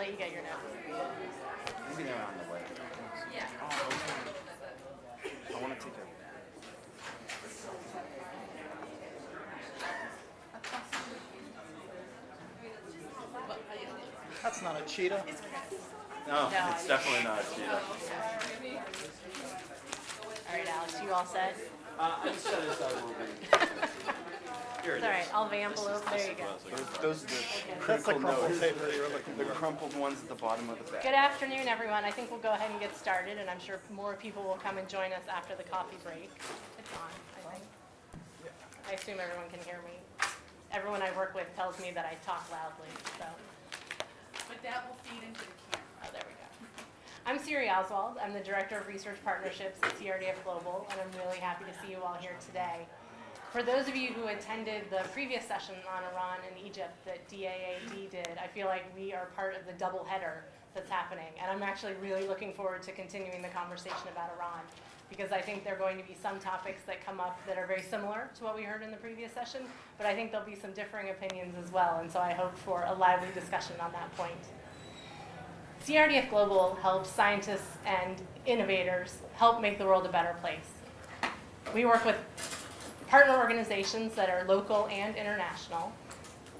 let you get your notes. Maybe they're on the way. Yeah. Oh, okay. I want to take a... That's not a cheetah. No, it's definitely not a cheetah. All right, Alex, you all set? I just set it aside a little bit. Here it It's all right. is. I'll envelope. There you go. Those are the That's the critical crumpled notes. paper you were looking The for. crumpled ones at the bottom of the bag. Good afternoon, everyone. I think we'll go ahead and get started, and I'm sure more people will come and join us after the coffee break. It's on, I think. I assume everyone can hear me. Everyone I work with tells me that I talk loudly, so. But that will feed into the camera. Oh, there we go. I'm Siri Oswald. I'm the Director of Research Partnerships at CRDF Global, and I'm really happy to see you all here today. For those of you who attended the previous session on Iran and Egypt that DAAD did, I feel like we are part of the double header that's happening. And I'm actually really looking forward to continuing the conversation about Iran, because I think there are going to be some topics that come up that are very similar to what we heard in the previous session, but I think there'll be some differing opinions as well, and so I hope for a lively discussion on that point. CRDF Global helps scientists and innovators help make the world a better place. We work with partner organizations that are local and international,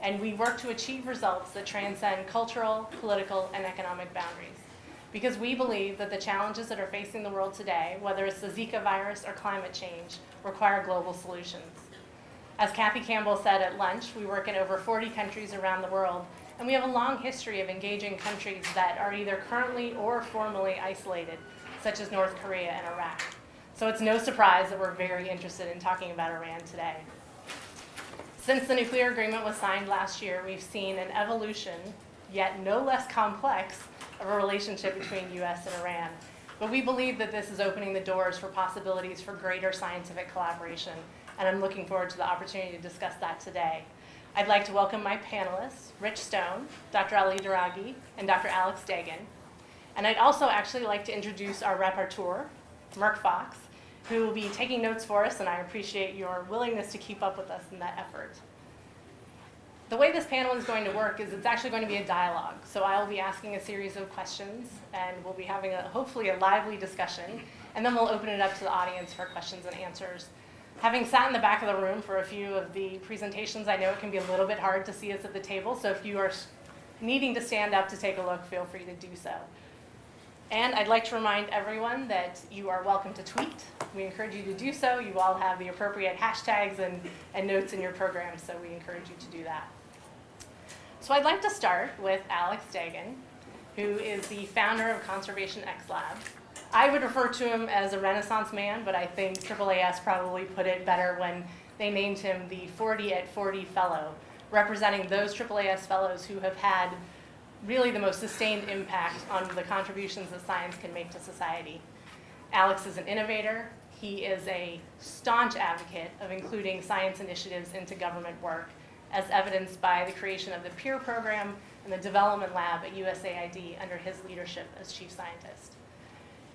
and we work to achieve results that transcend cultural, political, and economic boundaries. Because we believe that the challenges that are facing the world today, whether it's the Zika virus or climate change, require global solutions. As Kathy Campbell said at lunch, we work in over 40 countries around the world, and we have a long history of engaging countries that are either currently or formerly isolated, such as North Korea and Iraq. So it's no surprise that we're very interested in talking about Iran today. Since the nuclear agreement was signed last year, we've seen an evolution, yet no less complex, of a relationship between US and Iran. But we believe that this is opening the doors for possibilities for greater scientific collaboration, and I'm looking forward to the opportunity to discuss that today. I'd like to welcome my panelists, Rich Stone, Dr. Ali Douraghy, and Dr. Alex Dagan. And I'd also actually like to introduce our rapporteur, Mark Fox, who will be taking notes for us, and I appreciate your willingness to keep up with us in that effort. The way this panel is going to work is it's actually going to be a dialogue. So I'll be asking a series of questions, and we'll be having hopefully a lively discussion, and then we'll open it up to the audience for questions and answers. Having sat in the back of the room for a few of the presentations, I know it can be a little bit hard to see us at the table, so if you are needing to stand up to take a look, feel free to do so. And I'd like to remind everyone that you are welcome to tweet. We encourage you to do so. You all have the appropriate hashtags and notes in your program, so we encourage you to do that. So I'd like to start with Alex Dagan, who is the founder of Conservation X Lab. I would refer to him as a Renaissance man, but I think AAAS probably put it better when they named him the 40 at 40 Fellow, representing those AAAS fellows who have had really the most sustained impact on the contributions that science can make to society. Alex is an innovator. He is a staunch advocate of including science initiatives into government work, as evidenced by the creation of the PEER program and the development lab at USAID under his leadership as chief scientist.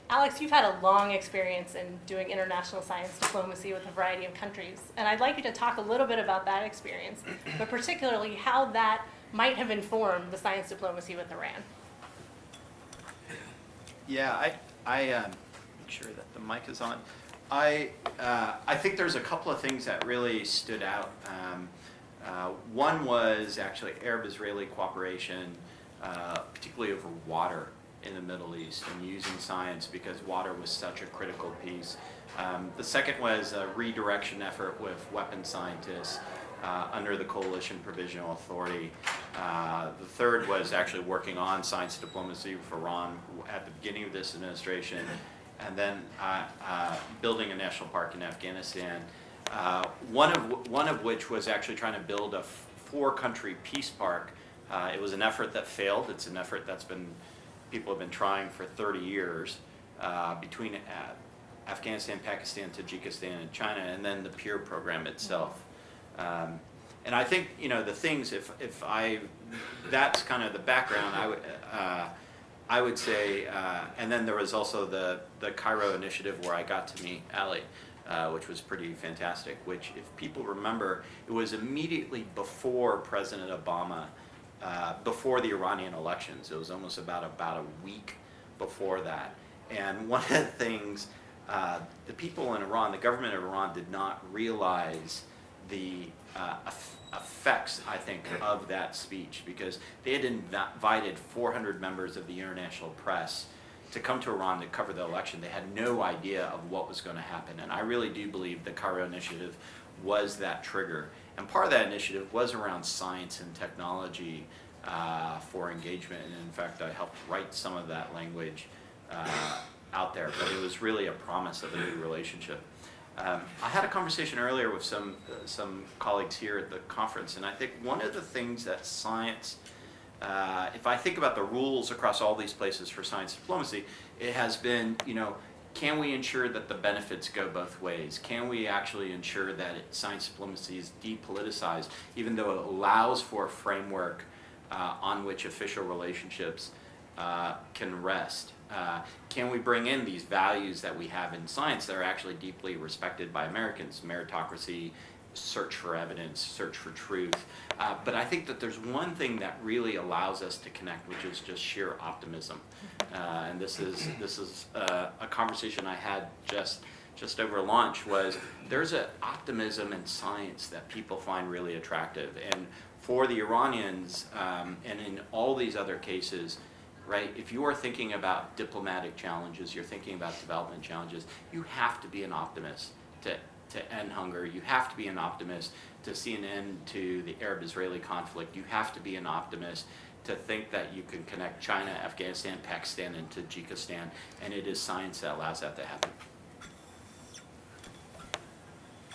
Alex, you've had a long experience in doing international science diplomacy with a variety of countries, and I'd like you to talk a little bit about that experience, but particularly how that might have informed the science diplomacy with Iran. Yeah, I make sure that the mic is on. I think there's a couple of things that really stood out. One was actually Arab-Israeli cooperation, particularly over water in the Middle East and using science because water was such a critical piece. The second was a redirection effort with weapons scientists under the Coalition Provisional Authority. The third was actually working on science diplomacy with Iran at the beginning of this administration, and then building a national park in Afghanistan. One of which was actually trying to build a 4-country peace park. It was an effort that failed. It's an effort that's people have been trying for 30 years between Afghanistan, Pakistan, Tajikistan, and China, and then the PEER program itself. And I think the things. That's kind of the background. I would say, and then there was also the Cairo initiative where I got to meet Ali, which was pretty fantastic. Which, if people remember, it was immediately before President Obama before the Iranian elections. It was almost about a week before that. And one of the things, the people in Iran, the government of Iran did not realize the effects, I think, of that speech, because they had invited 400 members of the international press to come to Iran to cover the election. They had no idea of what was going to happen. And I really do believe the Cairo Initiative was that trigger. And part of that initiative was around science and technology for engagement. And in fact, I helped write some of that language out there. But it was really a promise of a new relationship. I had a conversation earlier with some colleagues here at the conference, and I think one of the things that science, if I think about the rules across all these places for science diplomacy, it has been, can we ensure that the benefits go both ways? Can we actually ensure that science diplomacy is depoliticized, even though it allows for a framework on which official relationships can rest? Can we bring in these values that we have in science that are actually deeply respected by Americans? Meritocracy, search for evidence, search for truth. But I think that there's one thing that really allows us to connect, which is just sheer optimism. And this is a conversation I had just over lunch, was there's an optimism in science that people find really attractive. And for the Iranians, and in all these other cases, right, if you are thinking about diplomatic challenges, you're thinking about development challenges, you have to be an optimist to end hunger. You have to be an optimist to see an end to the Arab-Israeli conflict. You have to be an optimist to think that you can connect China, Afghanistan, Pakistan, and Tajikistan, and it is science that allows that to happen.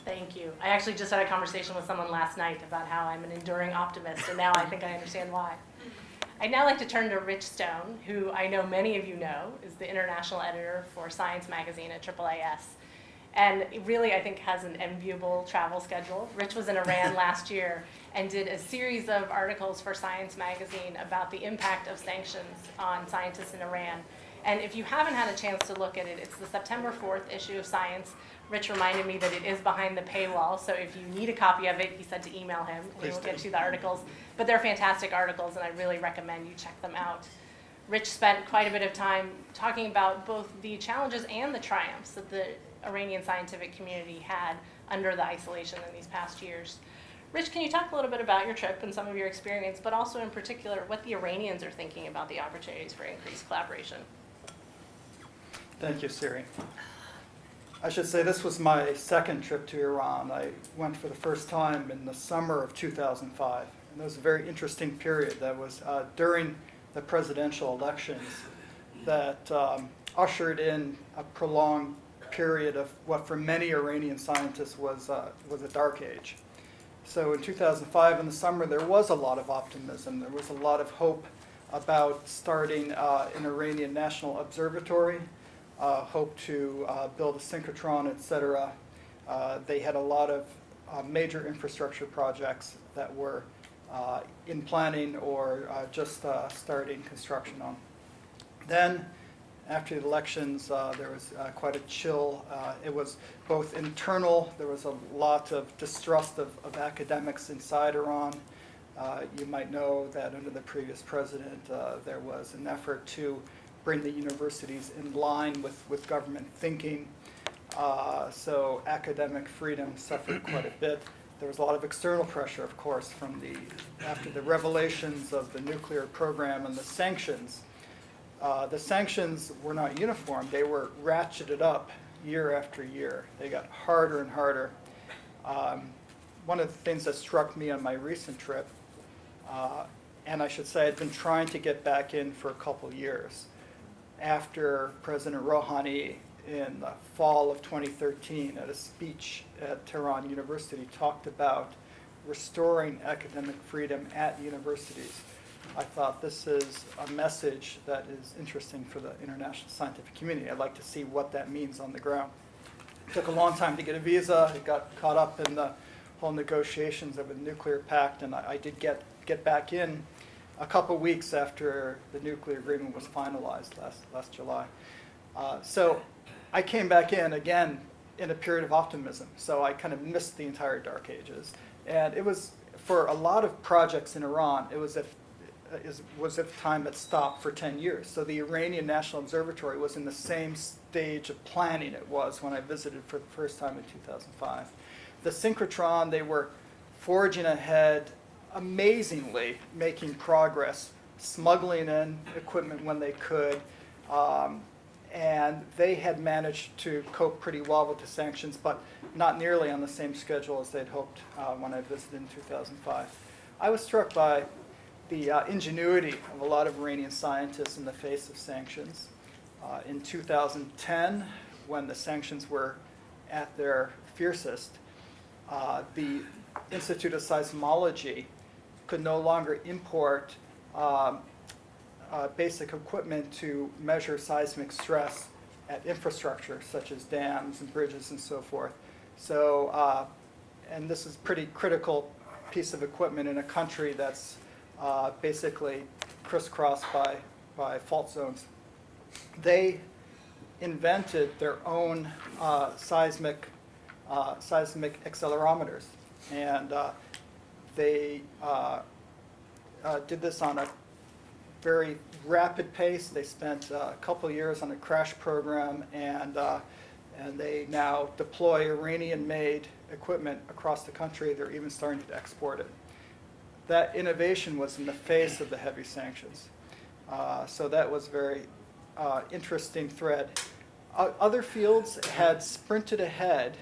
Thank you. I actually just had a conversation with someone last night about how I'm an enduring optimist, and now I think I understand why. I'd now like to turn to Rich Stone, who I know many of you know is the international editor for Science Magazine at AAAS. And really, I think, has an enviable travel schedule. Rich was in Iran last year and did a series of articles for Science Magazine about the impact of sanctions on scientists in Iran. And if you haven't had a chance to look at it, it's the September 4th issue of Science. Rich reminded me that it is behind the paywall, so if you need a copy of it, he said to email him, and he will get you the articles. But they're fantastic articles, and I really recommend you check them out. Rich spent quite a bit of time talking about both the challenges and the triumphs that the Iranian scientific community had under the isolation in these past years. Rich, can you talk a little bit about your trip and some of your experience, but also in particular what the Iranians are thinking about the opportunities for increased collaboration? Thank you, Siri. I should say this was my second trip to Iran. I went for the first time in the summer of 2005. And it was a very interesting period. That was during the presidential elections that ushered in a prolonged period of what for many Iranian scientists was a dark age. So in 2005 in the summer there was a lot of optimism. There was a lot of hope about starting an Iranian national observatory, hope to build a synchrotron, etc. They had a lot of major infrastructure projects that were in planning or just starting construction on. Then, after the elections, there was quite a chill. It was both internal, there was a lot of distrust of academics inside Iran. You might know that under the previous president, there was an effort to bring the universities in line with government thinking. So academic freedom suffered quite a bit. There was a lot of external pressure, of course, after the revelations of the nuclear program and the sanctions. The sanctions were not uniform. They were ratcheted up year after year. They got harder and harder. One of the things that struck me on my recent trip, and I should say I'd been trying to get back in for a couple years, after President Rouhani in the fall of 2013 at a speech at Tehran University talked about restoring academic freedom at universities. I thought this is a message that is interesting for the international scientific community. I'd like to see what that means on the ground. It took a long time to get a visa. It got caught up in the whole negotiations of the nuclear pact, and I did get back in a couple weeks after the nuclear agreement was finalized last July. So I came back in again in a period of optimism. So I kind of missed the entire dark ages. And it was, for a lot of projects in Iran, it was was at the time had stopped for 10 years. So the Iranian National Observatory was in the same stage of planning it was when I visited for the first time in 2005. The synchrotron, they were forging ahead amazingly, making progress, smuggling in equipment when they could, and they had managed to cope pretty well with the sanctions, but not nearly on the same schedule as they'd hoped when I visited in 2005. I was struck by the ingenuity of a lot of Iranian scientists in the face of sanctions. In 2010, when the sanctions were at their fiercest, the Institute of Seismology could no longer import basic equipment to measure seismic stress at infrastructure, such as dams and bridges and so forth. So, and this is a pretty critical piece of equipment in a country that's basically crisscrossed by fault zones. They invented their own seismic accelerometers, and they did this on a very rapid pace. They spent a couple years on a crash program, and they now deploy Iranian-made equipment across the country. They're even starting to export it. That innovation was in the face of the heavy sanctions. So that was a very interesting thread. Other fields had sprinted ahead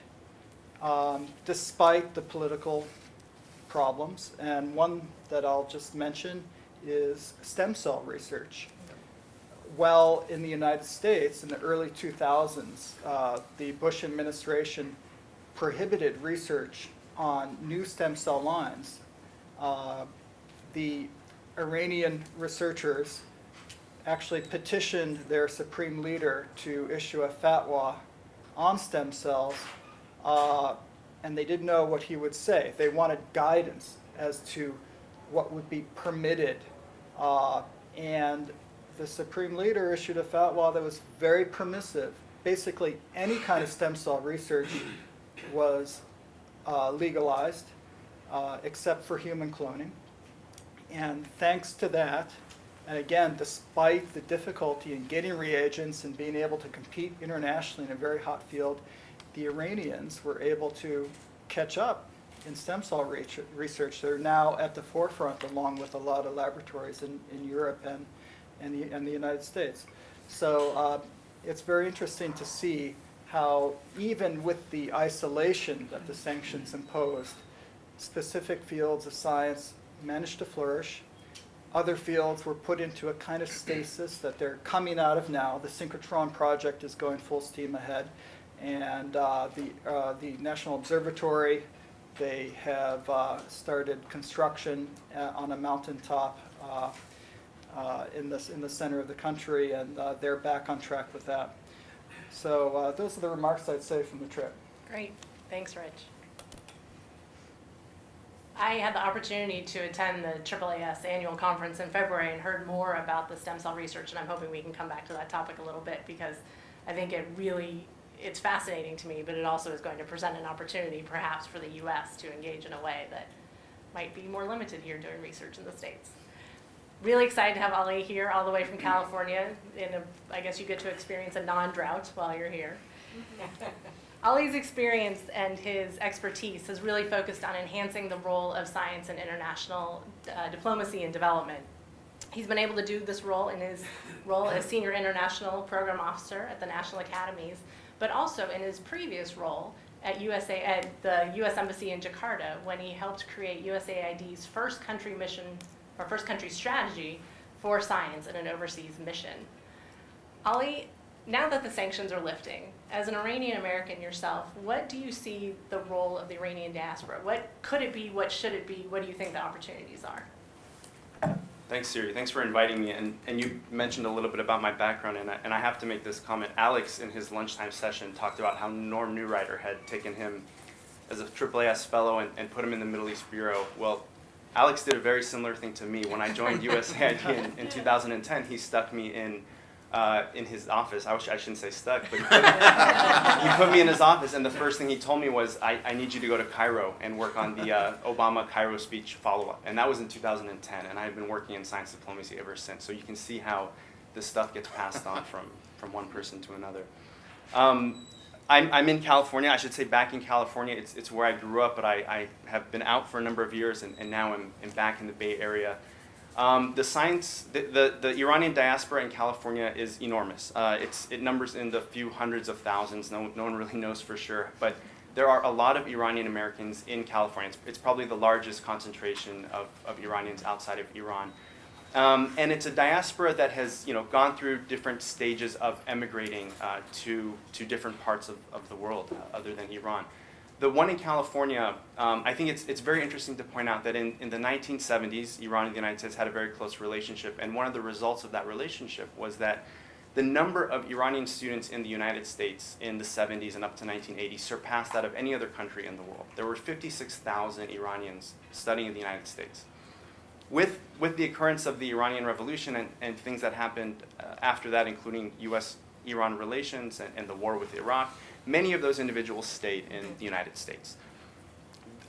despite the political problems, and one that I'll just mention is stem cell research. Well, in the United States, in the early 2000s, the Bush administration prohibited research on new stem cell lines. The Iranian researchers actually petitioned their supreme leader to issue a fatwa on stem cells, and they didn't know what he would say. They wanted guidance as to what would be permitted, and the supreme leader issued a fatwa that was very permissive. Basically, any kind of stem cell research was legalized, except for human cloning. And thanks to that, and again, despite the difficulty in getting reagents and being able to compete internationally in a very hot field, the Iranians were able to catch up in stem cell research. They're now at the forefront, along with a lot of laboratories in Europe and the United States. So it's very interesting to see how, even with the isolation that the sanctions imposed, specific fields of science managed to flourish. Other fields were put into a kind of stasis that they're coming out of now. The synchrotron project is going full steam ahead, and the National Observatory, they have started construction on a mountaintop in the center of the country, and they're back on track with that. So those are the remarks I'd say from the trip. Great. Thanks, Rich. I had the opportunity to attend the AAAS annual conference in February and heard more about the stem cell research, and I'm hoping we can come back to that topic a little bit, because I think it's fascinating to me, but it also is going to present an opportunity perhaps for the U.S. to engage in a way that might be more limited here doing research in the States. Really excited to have Ali here all the way from California. I guess you get to experience a non-drought while you're here. Ali's experience and his expertise has really focused on enhancing the role of science in international diplomacy and development. He's been able to do this role in his role as Senior International Program Officer at the National Academies, but also in his previous role at the U.S. Embassy in Jakarta, when he helped create USAID's first country mission, or first country strategy for science in an overseas mission. Ali, now that the sanctions are lifting, as an Iranian American yourself, what do you see the role of the Iranian diaspora? What could it be? What should it be? What do you think the opportunities are? Thanks, Siri. Thanks for inviting me. And you mentioned a little bit about my background, and I have to make this comment. Alex, in his lunchtime session, talked about how Norm Newrider had taken him as a AAAS fellow and put him in the Middle East Bureau. Well, Alex did a very similar thing to me. When I joined USAID in 2010, he stuck me in in his office. I shouldn't say stuck, but he put me in his office, and the first thing he told me was, I need you to go to Cairo and work on the Obama Cairo speech follow-up. And that was in 2010, and I've been working in science diplomacy ever since. So you can see how this stuff gets passed on from one person to another. I'm in California. I should say back in California. It's where I grew up, but I have been out for a number of years, and now I'm back in the Bay Area. The Iranian diaspora in California is enormous. It numbers in the few hundreds of thousands. No one really knows for sure, but there are a lot of Iranian Americans in California. It's probably the largest concentration of Iranians outside of Iran. And it's a diaspora that has gone through different stages of emigrating to different parts of the world other than Iran. The one in California, I think it's very interesting to point out that in the 1970s, Iran and the United States had a very close relationship, and one of the results of that relationship was that the number of Iranian students in the United States in the 70s and up to 1980 surpassed that of any other country in the world. There were 56,000 Iranians studying in the United States. With the occurrence of the Iranian Revolution and things that happened after that, including U.S.-Iran relations and the war with Iraq, many of those individuals stayed in the United States.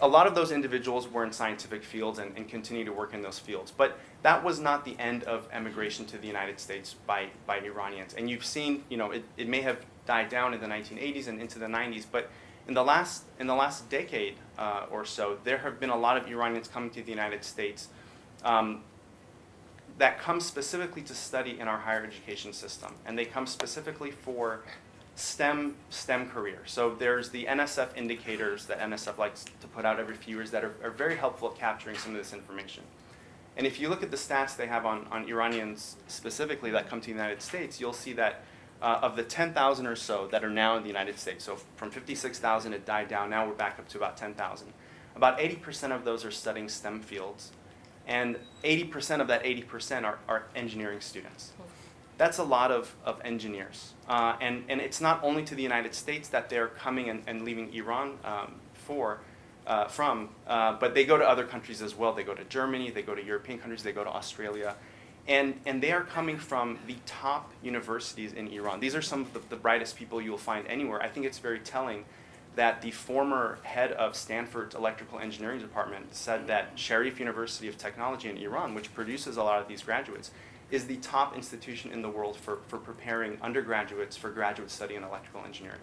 A lot of those individuals were in scientific fields and continue to work in those fields. But that was not the end of emigration to the United States by Iranians. And you've seen, it may have died down in the 1980s and into the 90s, but in the last decade or so, there have been a lot of Iranians coming to the United States that come specifically to study in our higher education system. And they come specifically for STEM career. So there's the NSF indicators that NSF likes to put out every few years that are very helpful at capturing some of this information. And if you look at the stats they have on Iranians specifically that come to the United States, you'll see that of the 10,000 or so that are now in the United States, so from 56,000 it died down, now we're back up to about 10,000. About 80% of those are studying STEM fields, and 80% of that 80% are engineering students. That's a lot of engineers. And it's not only to the United States that they're coming and leaving Iran from, but they go to other countries as well. They go to Germany, they go to European countries, they go to Australia. And they are coming from the top universities in Iran. These are some of the brightest people you'll find anywhere. I think it's very telling that the former head of Stanford's electrical engineering department said that Sharif University of Technology in Iran, which produces a lot of these graduates, is the top institution in the world for preparing undergraduates for graduate study in electrical engineering.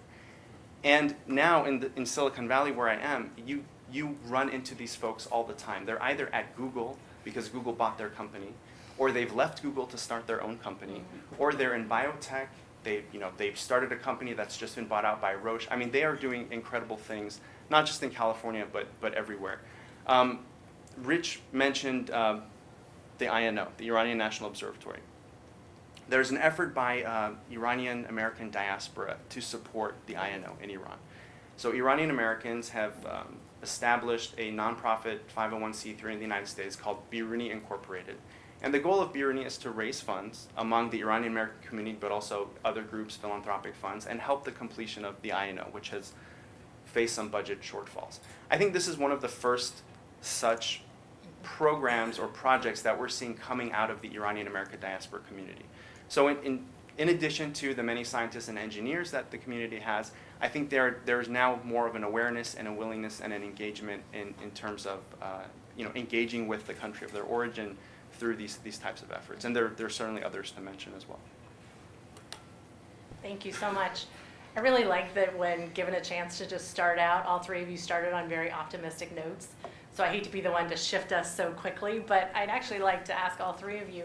And now in Silicon Valley, where I am, you run into these folks all the time. They're either at Google because Google bought their company, or they've left Google to start their own company, or they're in biotech. They've started a company that's just been bought out by Roche. I mean, they are doing incredible things, not just in California, but everywhere. Rich mentioned the INO, the Iranian National Observatory. There's an effort by Iranian American diaspora to support the INO in Iran. So Iranian Americans have established a nonprofit 501c3 in the United States called Biruni Incorporated. And the goal of Biruni is to raise funds among the Iranian American community, but also other groups, philanthropic funds, and help the completion of the INO, which has faced some budget shortfalls. I think this is one of the first such programs or projects that we're seeing coming out of the Iranian American diaspora community. So in addition to the many scientists and engineers that the community has, I think there's now more of an awareness and a willingness and an engagement in terms of engaging with the country of their origin through these types of efforts. And there are certainly others to mention as well. Thank you so much. I really like that when given a chance to just start out, all three of you started on very optimistic notes. So I hate to be the one to shift us so quickly, but I'd actually like to ask all three of you,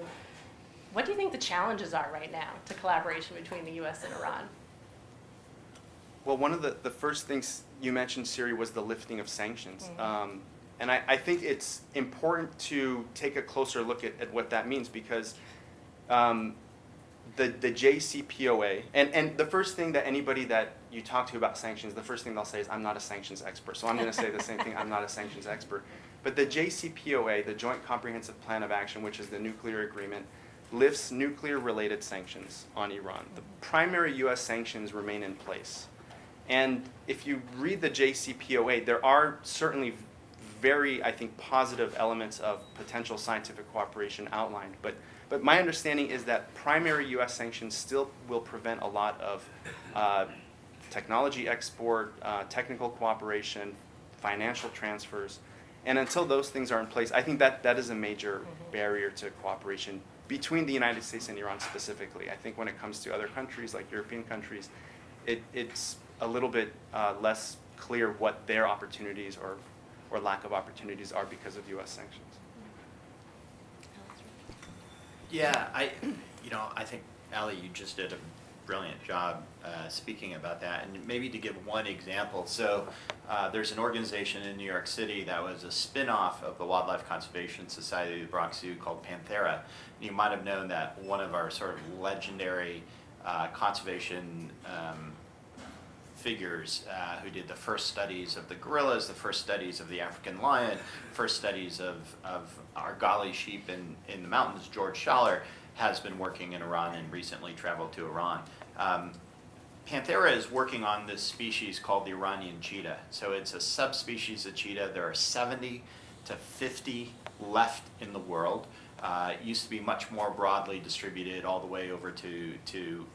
what do you think the challenges are right now to collaboration between the U.S. and Iran? Well, one of the first things you mentioned, Siri, was the lifting of sanctions. Mm-hmm. And I think it's important to take a closer look at what that means, because the JCPOA, and the first thing that anybody that you talk to about sanctions, the first thing they'll say is, I'm not a sanctions expert. So I'm going to say the same thing, I'm not a sanctions expert. But the JCPOA, the Joint Comprehensive Plan of Action, which is the nuclear agreement, lifts nuclear-related sanctions on Iran. The primary U.S. sanctions remain in place. And if you read the JCPOA, there are certainly very, I think, positive elements of potential scientific cooperation outlined. But But my understanding is that primary U.S. sanctions still will prevent a lot of technology export, technical cooperation, financial transfers. And until those things are in place, I think that is a major barrier to cooperation between the United States and Iran specifically. I think when it comes to other countries, like European countries, it's a little bit less clear what their opportunities or lack of opportunities are because of U.S. sanctions. Yeah, I think, Ali, you just did a brilliant job speaking about that. And maybe to give one example, so there's an organization in New York City that was a spin-off of the Wildlife Conservation Society of the Bronx Zoo called Panthera. You might have known that one of our sort of legendary conservation figures who did the first studies of the gorillas, the first studies of the African lion, first studies of Argali sheep in the mountains, George Schaller, has been working in Iran and recently traveled to Iran. Panthera is working on this species called the Iranian cheetah. So it's a subspecies of cheetah. There are 70 to 50 left in the world. It used to be much more broadly distributed all the way over to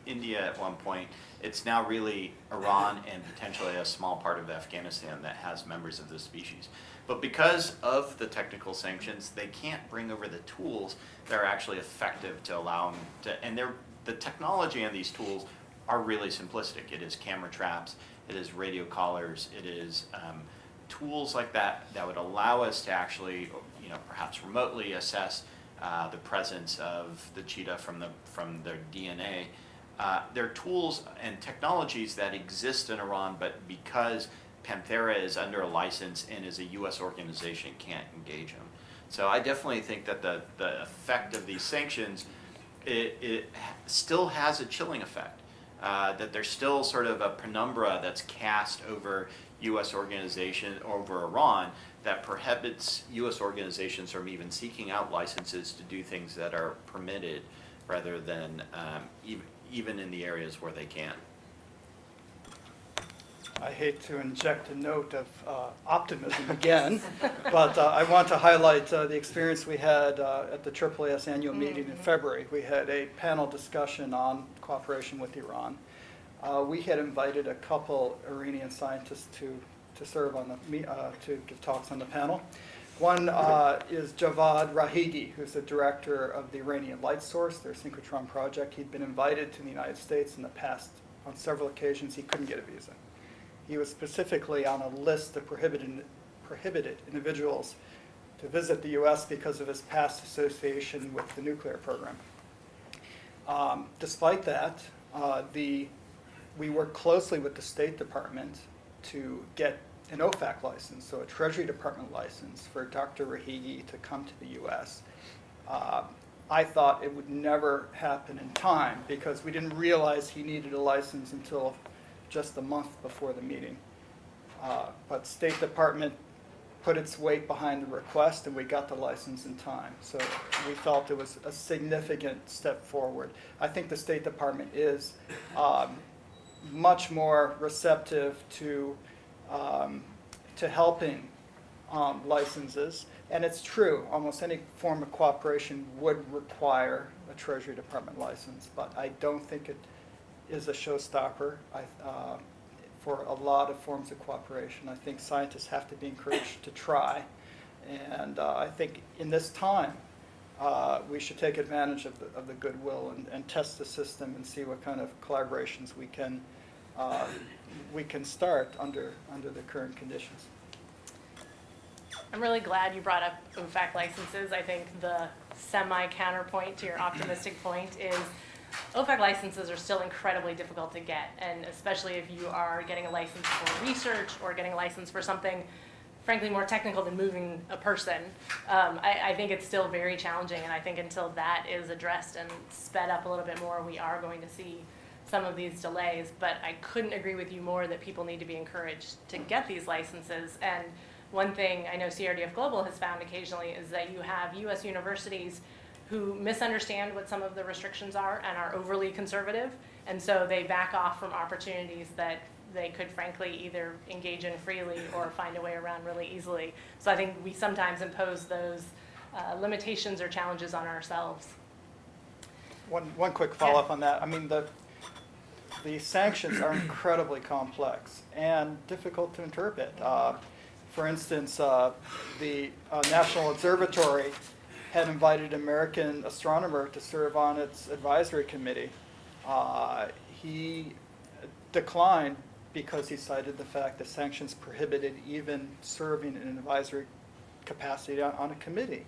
India at one point. It's now really Iran and potentially a small part of Afghanistan that has members of this species. But because of the technical sanctions, they can't bring over the tools that are actually effective to allow them to, and the technology on these tools are really simplistic. It is camera traps, it is radio collars, it is tools like that would allow us to actually, perhaps remotely assess the presence of the cheetah from their DNA. They're tools and technologies that exist in Iran, but because Panthera is under a license and is a U.S. organization, can't engage them. So I definitely think that the effect of these sanctions, it still has a chilling effect. That there's still sort of a penumbra that's cast over U.S. organization, over Iran, that prohibits U.S. organizations from even seeking out licenses to do things that are permitted rather than even in the areas where they can. I hate to inject a note of optimism again, but I want to highlight the experience we had at the AAAS annual meeting in February. We had a panel discussion on cooperation with Iran. We had invited a couple Iranian scientists to serve on to give talks on the panel. One is Javad Rahigi, who's the director of the Iranian Light Source, their synchrotron project. He'd been invited to the United States in the past on several occasions. He couldn't get a visa. He was specifically on a list of prohibited individuals to visit the U.S. because of his past association with the nuclear program. Despite that, we worked closely with the State Department to get an OFAC license, so a Treasury Department license for Dr. Rahigi to come to the U.S. I thought it would never happen in time because we didn't realize he needed a license until just a month before the meeting. But State Department put its weight behind the request and we got the license in time. So we felt it was a significant step forward. I think the State Department is much more receptive to helping licenses. And it's true, almost any form of cooperation would require a Treasury Department license, but I don't think it is a showstopper for a lot of forms of cooperation. I think scientists have to be encouraged to try. And I think in this time, we should take advantage of the goodwill and test the system and see what kind of collaborations we can start under the current conditions. I'm really glad you brought up OFAC licenses. I think the semi-counterpoint to your optimistic point is OFAC licenses are still incredibly difficult to get, and especially if you are getting a license for research or getting a license for something frankly more technical than moving a person. I think it's still very challenging, and I think until that is addressed and sped up a little bit more, we are going to see some of these delays. But I couldn't agree with you more that people need to be encouraged to get these licenses. And one thing I know CRDF Global has found occasionally is that you have U.S. universities who misunderstand what some of the restrictions are and are overly conservative, and so they back off from opportunities that they could frankly either engage in freely or find a way around really easily. So I think we sometimes impose those limitations or challenges on ourselves. One quick follow-up on that. I mean, the sanctions are incredibly complex and difficult to interpret. For instance, the National Observatory had invited an American astronomer to serve on its advisory committee. He declined because he cited the fact that sanctions prohibited even serving in an advisory capacity on a committee.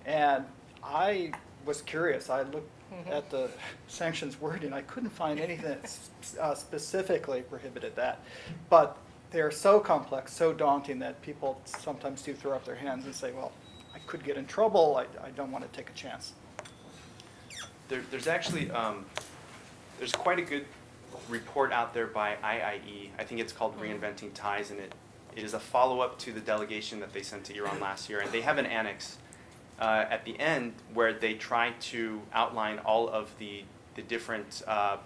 And I was curious. I looked at the sanctions wording. I couldn't find anything that specifically prohibited that. But they're so complex, so daunting that people sometimes do throw up their hands and say, well, I could get in trouble. I don't want to take a chance. There's actually, there's quite a good report out there by IIE. I think it's called Reinventing Ties, and it is a follow-up to the delegation that they sent to Iran last year. And they have an annex at the end where they try to outline all of the different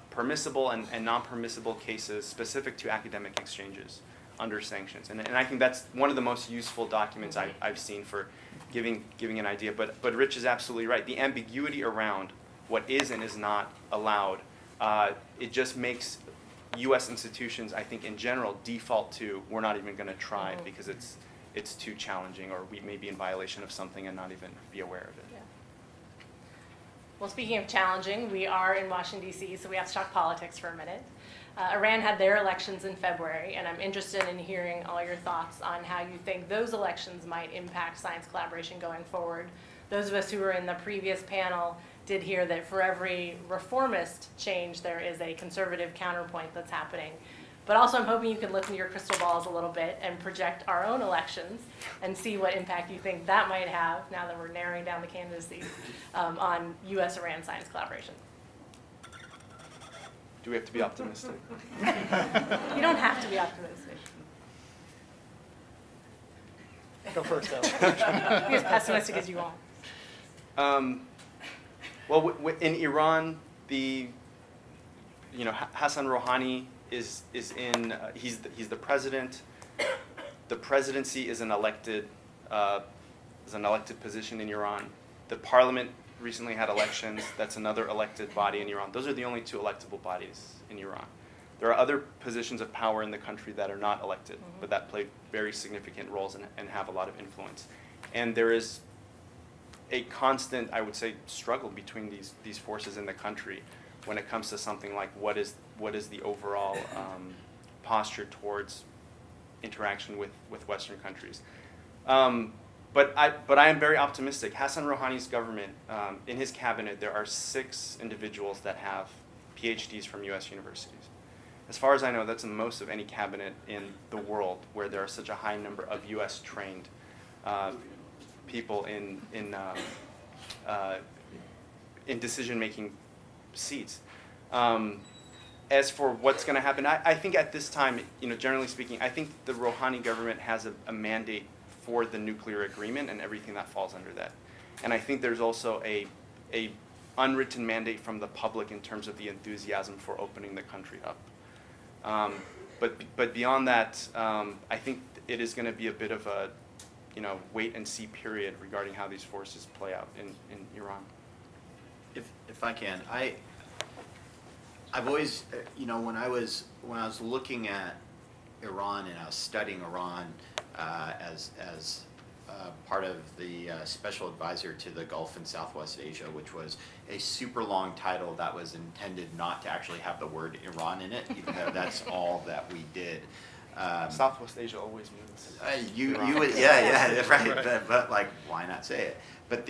permissible and non-permissible cases specific to academic exchanges under sanctions. And I think that's one of the most useful documents I've seen for giving an idea. But Rich is absolutely right. The ambiguity around what is and is not allowed, it just makes U.S. institutions, I think in general, default to we're not even going to try because it's too challenging, or we may be in violation of something and not even be aware of it. Yeah. Well, speaking of challenging, we are in Washington, D.C., so we have to talk politics for a minute. Iran had their elections in February, and I'm interested in hearing all your thoughts on how you think those elections might impact science collaboration going forward. Those of us who were in the previous panel did hear that for every reformist change, there is a conservative counterpoint that's happening. But also, I'm hoping you can look into your crystal balls a little bit and project our own elections and see what impact you think that might have, now that we're narrowing down the candidacies, on U.S.-Iran science collaboration. Do we have to be optimistic? You don't have to be optimistic. Go first, Alex. Be as pessimistic as you want. Well, in Iran, Hassan Rouhani is in. He's the president. The presidency is an elected position in Iran. The parliament recently had elections. That's another elected body in Iran. Those are the only two electable bodies in Iran. There are other positions of power in the country that are not elected, but that play very significant roles and have a lot of influence. And there is a constant, I would say, struggle between these forces in the country when it comes to something like what is the overall posture towards interaction with Western countries. But I am very optimistic. Hassan Rouhani's government, in his cabinet, there are 6 individuals that have PhDs from U.S. universities. As far as I know, that's the most of any cabinet in the world where there are such a high number of U.S. trained people in decision-making seats. As for what's going to happen, I think at this time, generally speaking, I think the Rouhani government has a mandate for the nuclear agreement and everything that falls under that. And I think there's also a unwritten mandate from the public in terms of the enthusiasm for opening the country up. But beyond that, I think it is going to be a bit of a wait and see period regarding how these forces play out in Iran. If I can, I've always, when I was looking at Iran and I was studying Iran as part of the special advisor to the Gulf and Southwest Asia, which was a super long title that was intended not to actually have the word Iran in it, even though that's all that we did. Southwest Asia always means you Iran. would, yeah, right. But like, why not say it? But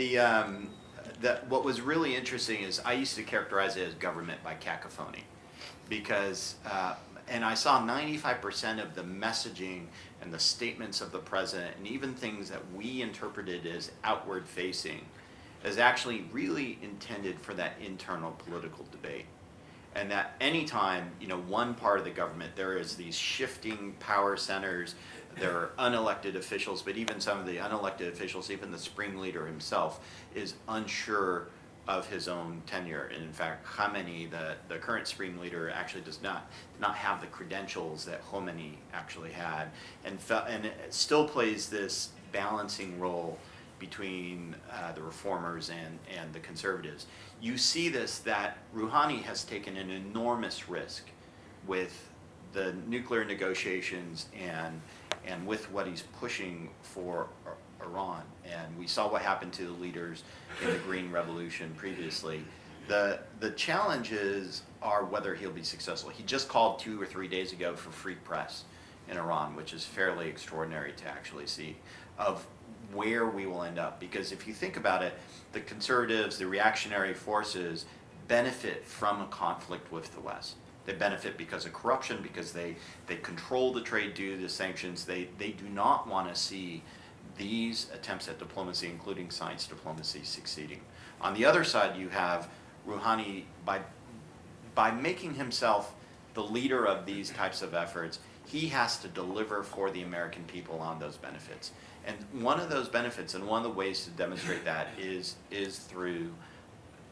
what was really interesting is I used to characterize it as government by cacophony, because and I saw 95% of the messaging and the statements of the president, and even things that we interpreted as outward facing, is actually really intended for that internal political debate. And that anytime, one part of the government, there is these shifting power centers, there are unelected officials, but even some of the unelected officials, even the Supreme Leader himself, is unsure of his own tenure. And in fact, Khamenei, the current Supreme Leader, actually does not have the credentials that Khomeini actually had, and it still plays this balancing role between the reformers and the conservatives. You see this, that Rouhani has taken an enormous risk with the nuclear negotiations and with what he's pushing for Iran. And we saw what happened to the leaders in the Green Revolution previously. The challenges are whether he'll be successful. He just called 2 or 3 days ago for free press in Iran, which is fairly extraordinary to actually see, of where we will end up. Because if you think about it, the conservatives, the reactionary forces benefit from a conflict with the West. They benefit because of corruption, because they control the trade due to the sanctions. They do not want to see these attempts at diplomacy, including science diplomacy, succeeding. On the other side, you have Rouhani, by making himself the leader of these types of efforts, he has to deliver for the American people on those benefits. And one of those benefits, and one of the ways to demonstrate that is through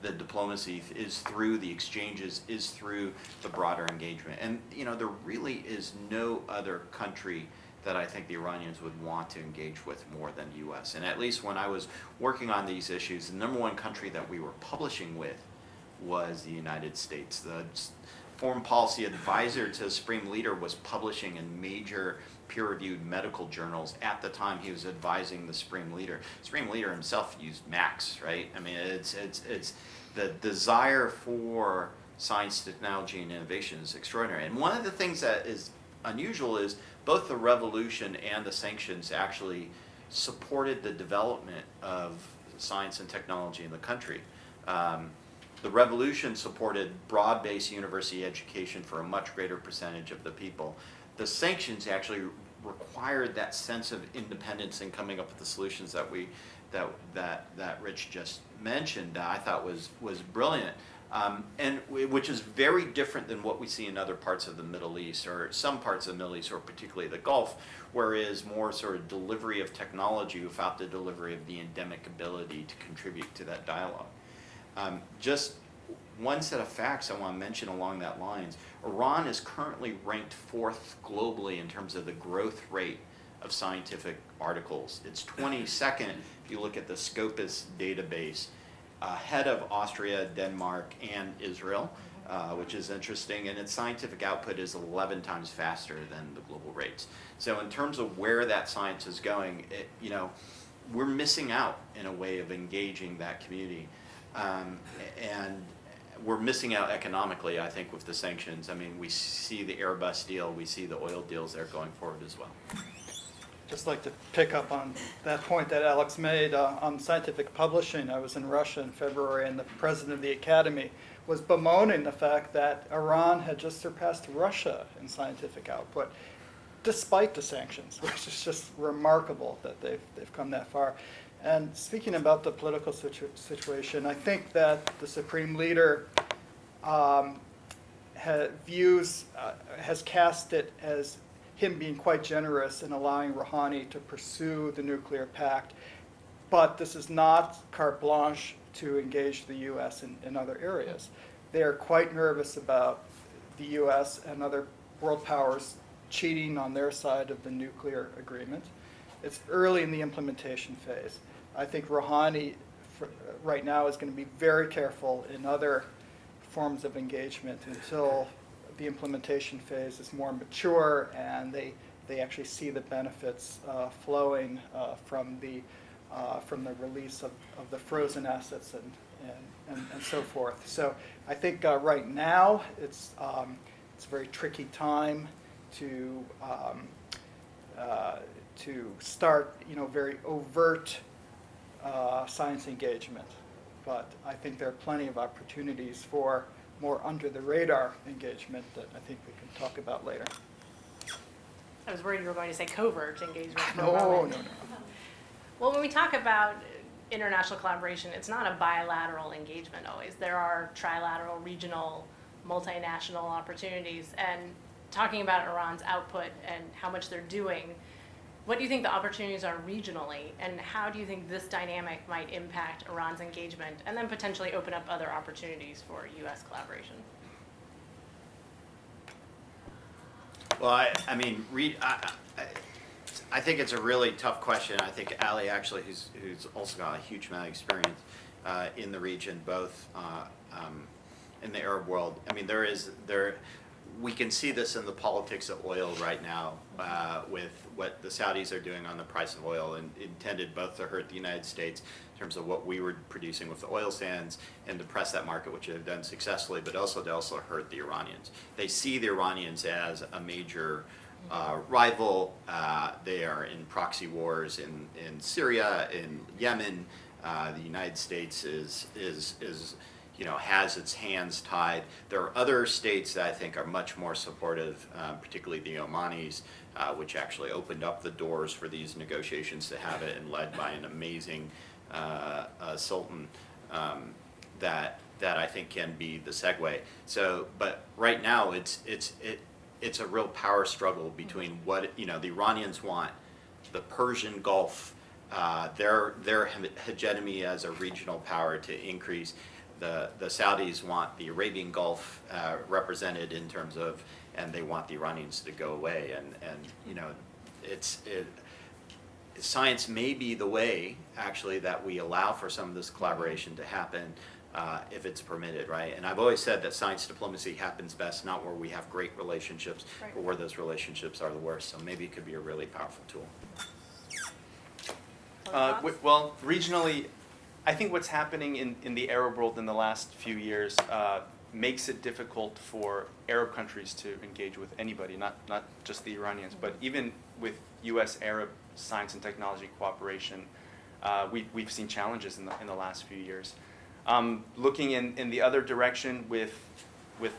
the diplomacy, is through the exchanges, is through the broader engagement. And there really is no other country that I think the Iranians would want to engage with more than the U.S. And at least when I was working on these issues, the number one country that we were publishing with was the United States. The foreign policy advisor to the Supreme Leader was publishing in major peer-reviewed medical journals at the time he was advising the Supreme Leader. Supreme Leader himself used Macs, right? I mean, it's the desire for science, technology, and innovation is extraordinary. And one of the things that is unusual is both the revolution and the sanctions actually supported the development of science and technology in the country. The revolution supported broad-based university education for a much greater percentage of the people. The sanctions actually required that sense of independence in coming up with the solutions that Rich just mentioned. That I thought was brilliant, and which is very different than what we see in other parts of the Middle East, or some parts of the Middle East, or particularly the Gulf, where it is more sort of delivery of technology without the delivery of the endemic ability to contribute to that dialogue. Just one set of facts I want to mention along that lines. Iran is currently ranked 4th globally in terms of the growth rate of scientific articles. It's 22nd if you look at the Scopus database, ahead of Austria, Denmark, and Israel, which is interesting, and its scientific output is 11 times faster than the global rates. So in terms of where that science is going, we're missing out in a way of engaging that community. And we're missing out economically, I think, with the sanctions. I mean, we see the Airbus deal, we see the oil deals that are going forward as well. Just like to pick up on that point that Alex made on scientific publishing. I was in Russia in February, and the president of the Academy was bemoaning the fact that Iran had just surpassed Russia in scientific output, despite the sanctions, which is just remarkable that they've come that far. And speaking about the political situation, I think that the Supreme Leader has cast it as him being quite generous in allowing Rouhani to pursue the nuclear pact. But this is not carte blanche to engage the U.S. in other areas. They are quite nervous about the U.S. and other world powers cheating on their side of the nuclear agreement. It's early in the implementation phase. I think Rouhani right now is going to be very careful in other forms of engagement until the implementation phase is more mature and they actually see the benefits flowing from the release of the frozen assets and so forth. So I think right now it's a very tricky time to start very overt science engagement, but I think there are plenty of opportunities for more under-the-radar engagement that I think we can talk about later. I was worried you were going to say covert engagement for a No. moment. Well, when we talk about international collaboration, it's not a bilateral engagement always. There are trilateral, regional, multinational opportunities. And talking about Iran's output and how much they're doing, what do you think the opportunities are regionally, and how do you think this dynamic might impact Iran's engagement and then potentially open up other opportunities for U.S. collaboration? Well, I mean, I think it's a really tough question. I think Ali actually, who's also got a huge amount of experience in the region, both in the Arab world. I mean, we can see this in the politics of oil right now with what the Saudis are doing on the price of oil, and intended both to hurt the United States in terms of what we were producing with the oil sands and depress that market, which they've done successfully, but also to hurt the Iranians. They see the Iranians as a major rival. They are in proxy wars in Syria, in Yemen. The United States is has its hands tied. There are other states that I think are much more supportive, particularly the Omanis, which actually opened up the doors for these negotiations to have it, and led by an amazing sultan that I think can be the segue. So, but right now it's a real power struggle between what the Iranians want, the Persian Gulf, their hegemony as a regional power to increase. The Saudis want the Arabian Gulf represented in terms of, and they want the Iranians to go away. And science may be the way actually that we allow for some of this collaboration to happen if it's permitted, right? And I've always said that science diplomacy happens best not where we have great relationships, right, but where those relationships are the worst. So maybe it could be a really powerful tool. Well, regionally, I think what's happening in the Arab world in the last few years makes it difficult for Arab countries to engage with anybody, not just the Iranians, but even with U.S.-Arab science and technology cooperation, we've seen challenges in the last few years. Looking in the other direction with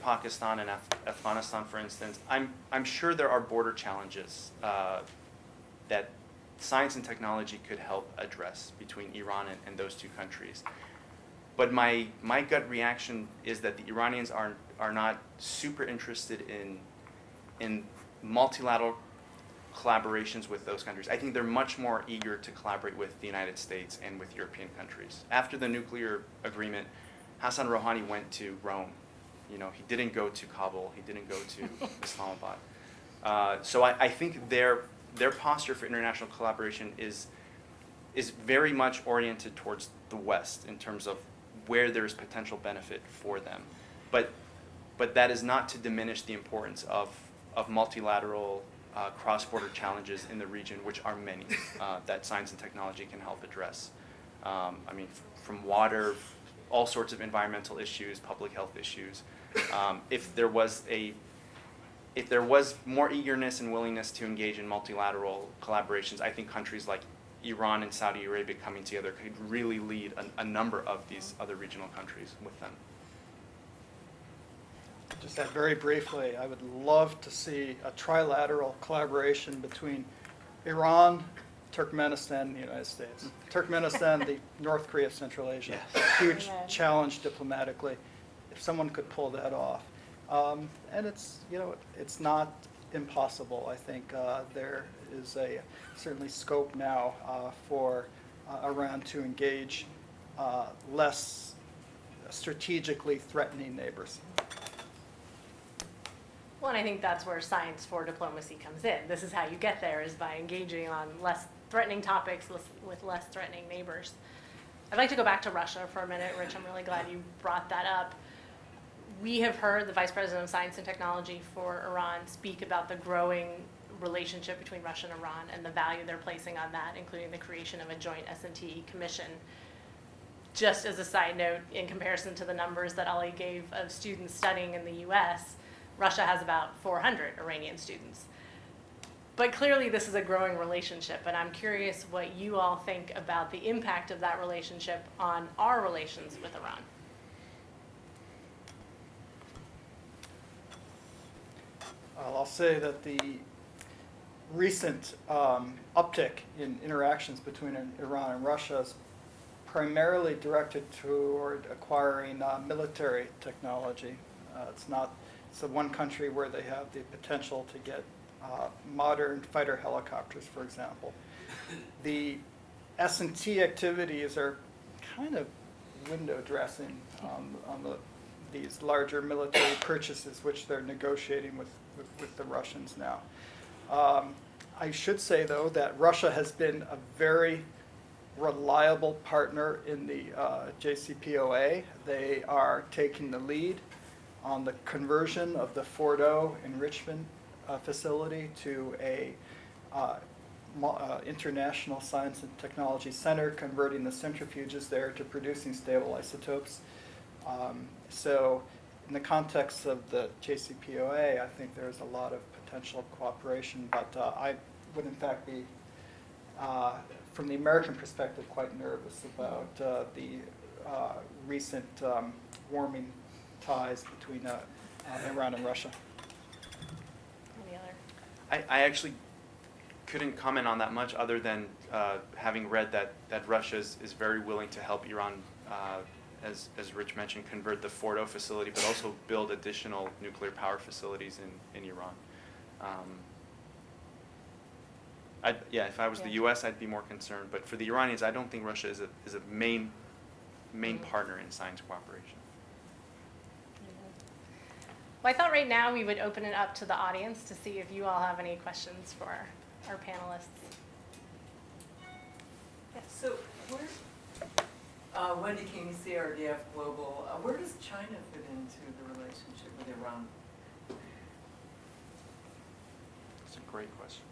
Pakistan and Afghanistan, for instance, I'm sure there are border challenges that science and technology could help address between Iran and those two countries. But my gut reaction is that the Iranians are not super interested in multilateral collaborations with those countries. I think they're much more eager to collaborate with the United States and with European countries. After the nuclear agreement, Hassan Rouhani went to Rome. He didn't go to Kabul. He didn't go to Islamabad. So I think their posture for international collaboration is very much oriented towards the West in terms of where there is potential benefit for them. But that is not to diminish the importance of multilateral cross-border challenges in the region, which are many, that science and technology can help address. From water, all sorts of environmental issues, public health issues. If there was more eagerness and willingness to engage in multilateral collaborations, I think countries like Iran and Saudi Arabia coming together could really lead a number of these other regional countries with them. Just that very briefly, I would love to see a trilateral collaboration between Iran, Turkmenistan, and the United States. Turkmenistan, the North Korea of Central Asia, huge challenge diplomatically. If someone could pull that off. And it's not impossible. I think there is certainly scope now for Iran to engage less strategically threatening neighbors. Well, and I think that's where science for diplomacy comes in. This is how you get there, is by engaging on less threatening topics with less threatening neighbors. I'd like to go back to Russia for a minute, Rich. I'm really glad you brought that up. We have heard the Vice President of Science and Technology for Iran speak about the growing relationship between Russia and Iran and the value they're placing on that, including the creation of a joint S&T commission. Just as a side note, in comparison to the numbers that Ali gave of students studying in the US, Russia has about 400 Iranian students. But clearly this is a growing relationship, and I'm curious what you all think about the impact of that relationship on our relations with Iran. I'll say that the recent uptick in interactions between Iran and Russia is primarily directed toward acquiring military technology. It's the one country where they have the potential to get modern fighter helicopters, for example. The S&T activities are kind of window dressing on these larger military purchases, which they're negotiating with the Russians now. I should say, though, that Russia has been a very reliable partner in the JCPOA. They are taking the lead on the conversion of the Fordo enrichment facility to a international science and technology center, converting the centrifuges there to producing stable isotopes. So in the context of the JCPOA, I think there's a lot of potential cooperation, but I would in fact be, from the American perspective, quite nervous about the recent warming ties between Iran and Russia. Any other? I actually couldn't comment on that much other than having read that Russia is very willing to help Iran, as Rich mentioned, convert the Fordo facility, but also build additional nuclear power facilities in Iran. If I was the U.S., I'd be more concerned. But for the Iranians, I don't think Russia is a main partner in science cooperation. Well, I thought right now we would open it up to the audience to see if you all have any questions for our panelists. Yes. So Wendy King, CRDF Global, where does China fit into the relationship with Iran? That's a great question.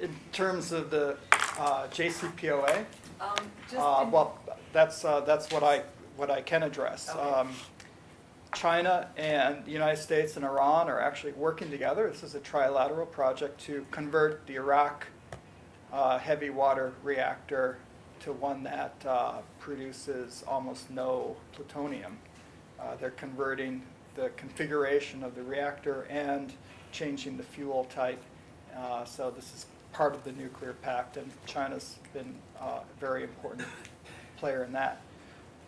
In terms of the JCPOA, Well, that's what I can address. Okay. China and the United States and Iran are actually working together. This is a trilateral project to convert the Iraq heavy water reactor to one that produces almost no plutonium. They're converting the configuration of the reactor and changing the fuel type. So this is part of the nuclear pact, and China's been a very important player in that.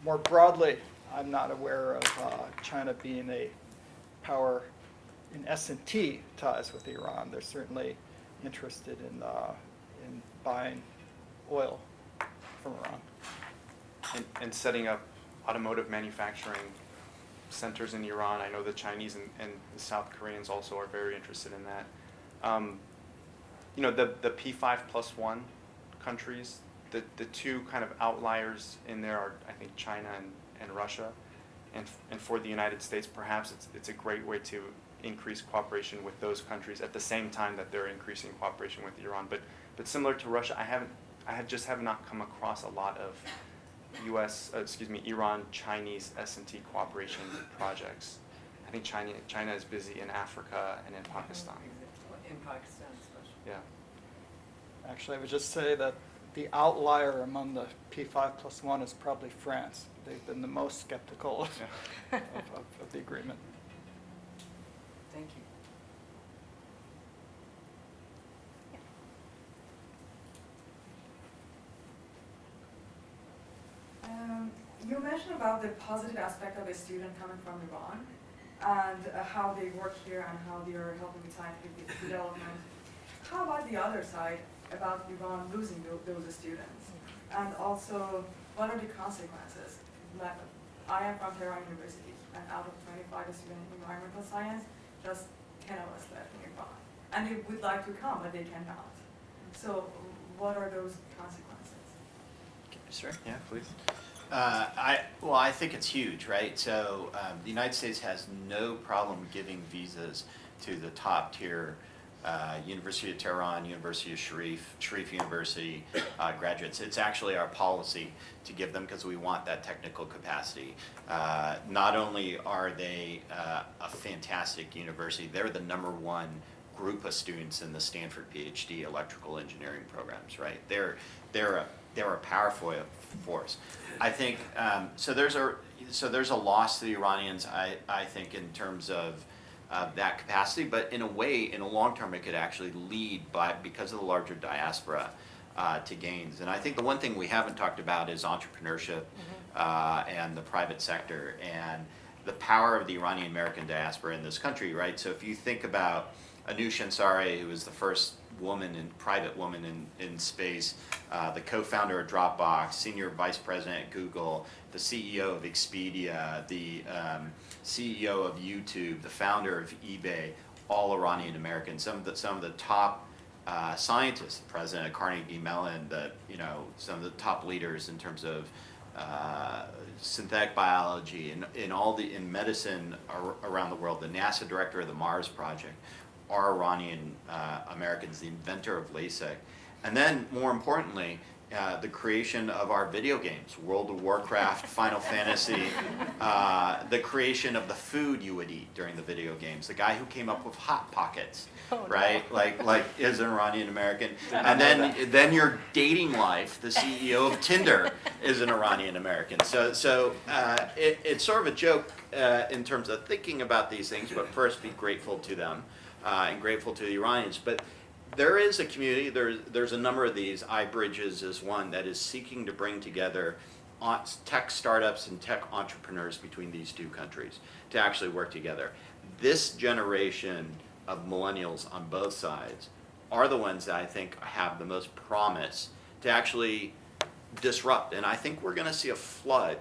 More broadly, I'm not aware of China being a power in S&T ties with Iran. They're certainly interested in buying oil from Iran. And setting up automotive manufacturing centers in Iran. I know the Chinese and the South Koreans also are very interested in that. The P5+1 countries, the two kind of outliers in there are, I think, China and Russia. And for the United States, perhaps it's a great way to increase cooperation with those countries at the same time that they're increasing cooperation with Iran. But similar to Russia, I just have not come across a lot of Iran-Chinese S&T cooperation projects. I think China is busy in Africa and in Pakistan. in Pakistan especially. Yeah. Actually, I would just say that the outlier among the P5+1 is probably France. They've been the most skeptical of the agreement. Thank you. You mentioned about the positive aspect of a student coming from Iran and how they work here and how they are helping with scientific development. How about the other side, about Iran losing those students? And also, what are the consequences? Like, I am from Panthera University, and out of 25 students in environmental science, just 10 of us left in Iran. And they would like to come, but they cannot. So what are those consequences? Sure. Yeah, please. I think it's huge, right? So the United States has no problem giving visas to the top tier University of Tehran, University of Sharif University graduates. It's actually our policy to give them because we want that technical capacity. Not only are they a fantastic university, they're the #1 group of students in the Stanford PhD electrical engineering programs, right? They're a powerful force. I think so. There's a loss to the Iranians. I think in terms of that capacity, but in a way, in a long term, it could actually lead because of the larger diaspora to gains. And I think the one thing we haven't talked about is entrepreneurship and the private sector and the power of the Iranian American diaspora in this country, right? So if you think about Anush Ansari, who was the first private woman in space, the co-founder of Dropbox, senior vice president at Google, the CEO of Expedia, the CEO of YouTube, the founder of eBay. all Iranian American. Some of the top scientists, the president of Carnegie Mellon, some of the top leaders in terms of synthetic biology and in medicine around the world. The NASA director of the Mars project are Iranian Americans, the inventor of LASIK. And then, more importantly, the creation of our video games, World of Warcraft, Final Fantasy, the creation of the food you would eat during the video games. The guy who came up with Hot Pockets, right? No. Like is an Iranian American. And then your dating life, the CEO of Tinder is an Iranian American. So it's sort of a joke in terms of thinking about these things, but first be grateful to them and grateful to the Iranians. But there is a community, there's a number of these, iBridges is one, that is seeking to bring together tech startups and tech entrepreneurs between these two countries to actually work together. This generation of millennials on both sides are the ones that I think have the most promise to actually disrupt. And I think we're going to see a flood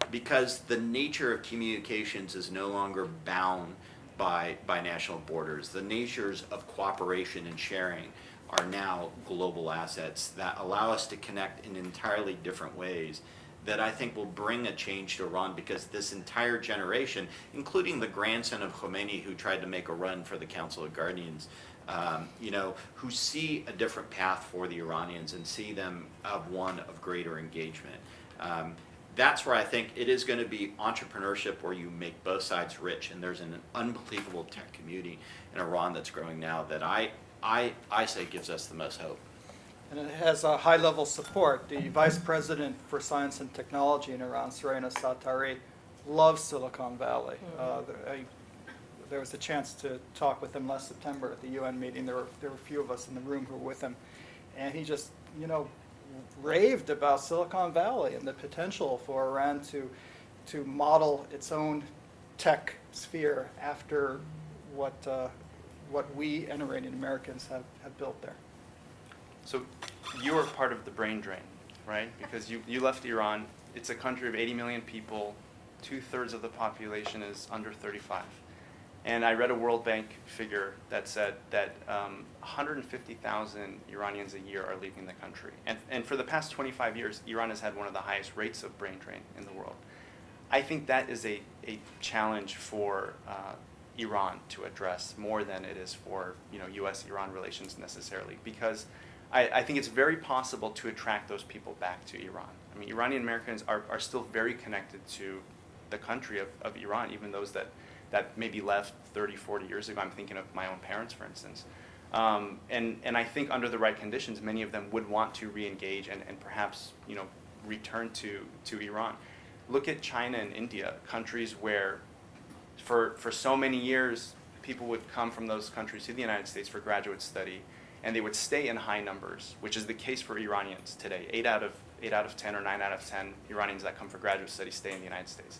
because the nature of communications is no longer bound by national borders. The natures of cooperation and sharing are now global assets that allow us to connect in entirely different ways that I think will bring a change to Iran, because this entire generation, including the grandson of Khomeini who tried to make a run for the Council of Guardians, who see a different path for the Iranians and see them of one of greater engagement. That's where I think it is going to be entrepreneurship where you make both sides rich, and there's an unbelievable tech community in Iran that's growing now that I say gives us the most hope. And it has a high-level support. The Vice President for Science and Technology in Iran, Serena Satari, loves Silicon Valley. There was a chance to talk with him last September at the UN meeting. There were a few of us in the room who were with him, and he just, raved about Silicon Valley and the potential for Iran to model its own tech sphere after what we and Iranian Americans have built there. So you are part of the brain drain, right? Because you left Iran. It's a country of 80 million people. 2/3 of the population is under 35. And I read a World Bank figure that said that 150,000 Iranians a year are leaving the country. And for the past 25 years, Iran has had one of the highest rates of brain drain in the world. I think that is a challenge for Iran to address more than it is for U.S.-Iran relations necessarily, because I think it's very possible to attract those people back to Iran. I mean, Iranian Americans are still very connected to the country of Iran, even those that maybe left 30, 40 years ago. I'm thinking of my own parents, for instance. And I think under the right conditions, many of them would want to re-engage and perhaps return to Iran. Look at China and India, countries where for so many years people would come from those countries to the United States for graduate study, and they would stay in high numbers, which is the case for Iranians today. 8 out of 10 or 9 out of 10 Iranians that come for graduate study stay in the United States.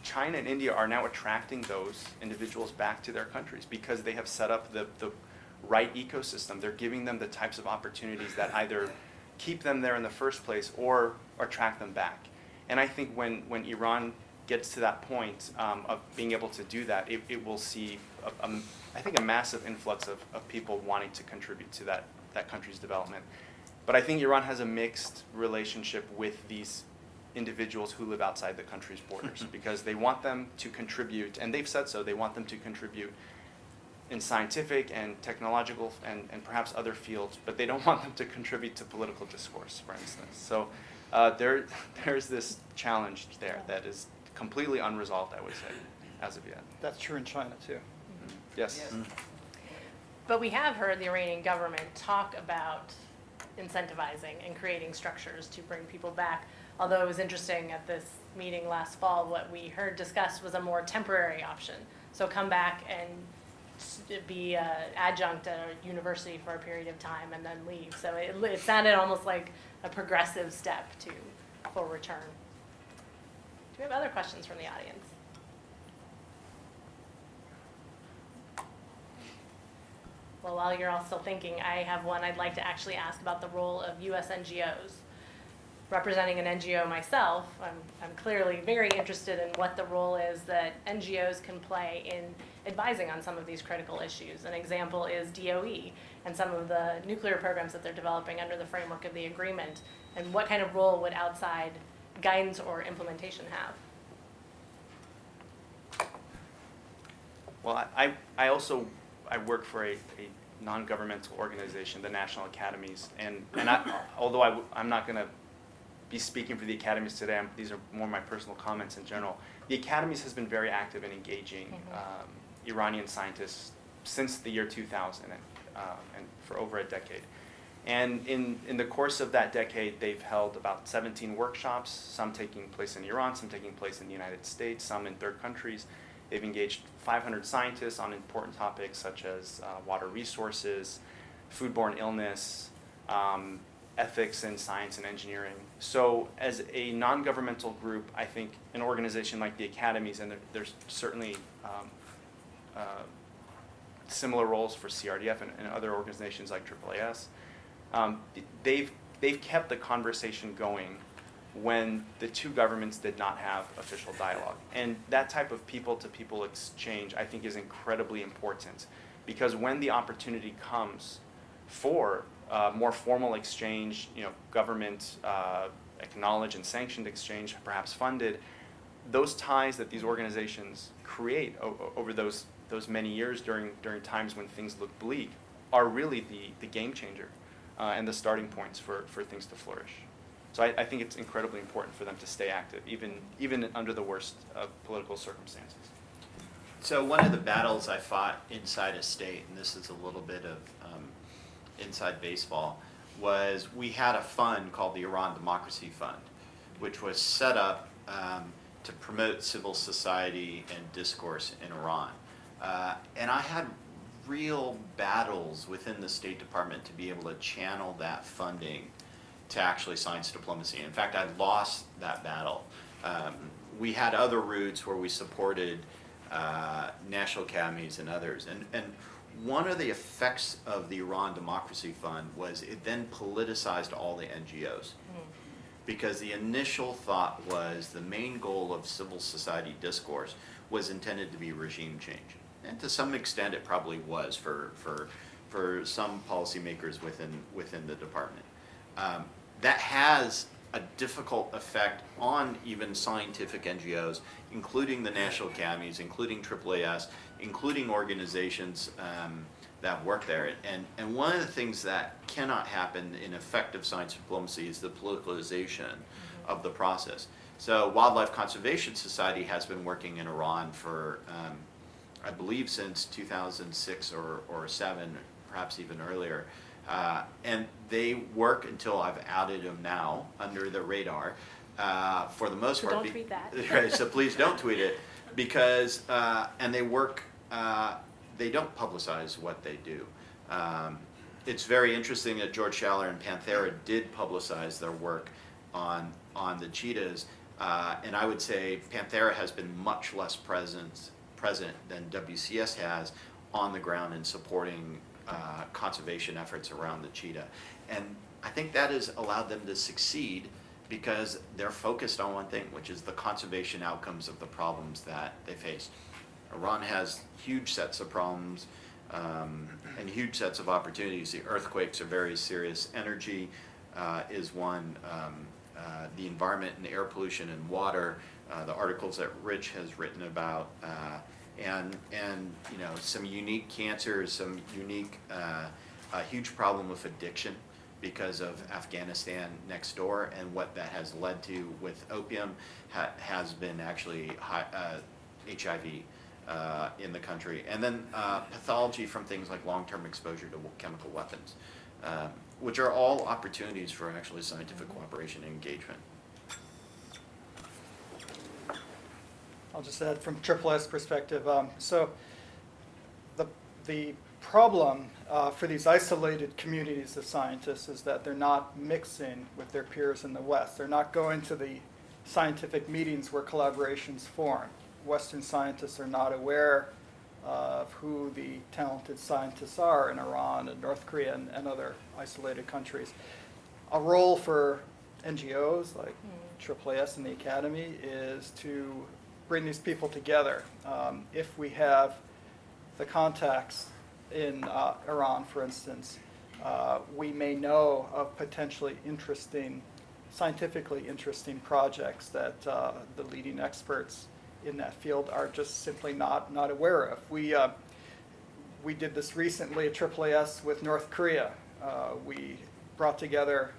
China and India are now attracting those individuals back to their countries because they have set up the right ecosystem. They're giving them the types of opportunities that either keep them there in the first place or attract them back. And I think when Iran gets to that point of being able to do that, it will see, I think, a massive influx of people wanting to contribute to that country's development. But I think Iran has a mixed relationship with these individuals who live outside the country's borders because they want them to contribute, and they've said so, they want them to contribute in scientific and technological and perhaps other fields, but they don't want them to contribute to political discourse, for instance. So there's this challenge there that is completely unresolved, I would say, as of yet. That's true in China, too. Mm-hmm. Yes. Mm-hmm. But we have heard the Iranian government talk about incentivizing and creating structures to bring people back. Although it was interesting at this meeting last fall, what we heard discussed was a more temporary option. So come back and be an adjunct at a university for a period of time and then leave. So it sounded almost like a progressive step to full return. Do we have other questions from the audience? Well, while you're all still thinking, I have one I'd like to actually ask about the role of U.S. NGOs. representing an NGO myself, I'm clearly very interested in what the role is that NGOs can play in advising on some of these critical issues. An example is DOE and some of the nuclear programs that they're developing under the framework of the agreement, and what kind of role would outside guidance or implementation have? Well, I work for a non-governmental organization, the National Academies, and although I'm not going to be speaking for the Academies today, these are more my personal comments in general. The Academies has been very active in engaging Iranian scientists since the year 2000 and for over a decade. And in the course of that decade, they've held about 17 workshops, some taking place in Iran, some taking place in the United States, some in third countries. They've engaged 500 scientists on important topics such as water resources, foodborne illness, ethics in science and engineering. So as a non-governmental group, I think an organization like the Academies, and there's certainly similar roles for CRDF and other organizations like AAAS, they've kept the conversation going when the two governments did not have official dialogue. And that type of people-to-people exchange, I think, is incredibly important, because when the opportunity comes for more formal exchange, government acknowledged and sanctioned exchange, perhaps funded, those ties that these organizations create over those many years during times when things look bleak are really the game changer and the starting points for things to flourish. So I think it's incredibly important for them to stay active, even under the worst of political circumstances. So one of the battles I fought inside a state, and this is a little bit of inside baseball, was we had a fund called the Iran Democracy Fund, which was set up to promote civil society and discourse in Iran. And I had real battles within the State Department to be able to channel that funding to actually science diplomacy. In fact, I lost that battle. We had other routes where we supported national academies and others. And one of the effects of the Iran Democracy Fund was it then politicized all the NGOs. Because the initial thought was the main goal of civil society discourse was intended to be regime change. And to some extent it probably was for some policymakers within the department. That has a difficult effect on even scientific NGOs, including the national academies, including AAAS, including organizations that work there. And one of the things that cannot happen in effective science diplomacy is the politicalization of the process. So Wildlife Conservation Society has been working in Iran for, I believe, since 2006 or 7, perhaps even earlier. And they work until I've outed them now under the radar for the most part. Don't tweet that. Right, so please don't tweet it, because, and they work, they don't publicize what they do. It's very interesting that George Schaller and Panthera did publicize their work on the cheetahs, and I would say Panthera has been much less present than WCS has on the ground in supporting conservation efforts around the cheetah. And I think that has allowed them to succeed because they're focused on one thing, which is the conservation outcomes of the problems that they face. Iran has huge sets of problems and huge sets of opportunities. The earthquakes are very serious. Energy is one. The environment and air pollution and water, the articles that Rich has written about, and some unique cancers, some unique, a huge problem with addiction because of Afghanistan next door, and what that has led to with opium has been actually HIV in the country. And then pathology from things like long-term exposure to chemical weapons, which are all opportunities for actually scientific cooperation and engagement. I'll just add from AAAS perspective. So the problem for these isolated communities of scientists is that they're not mixing with their peers in the West. They're not going to the scientific meetings where collaborations form. Western scientists are not aware of who the talented scientists are in Iran and North Korea and other isolated countries. A role for NGOs like AAAS and the Academy is to bring these people together. If we have the contacts in Iran, for instance, we may know of potentially scientifically interesting projects that the leading experts in that field are just simply not aware of. We did this recently at AAAS with North Korea. We brought together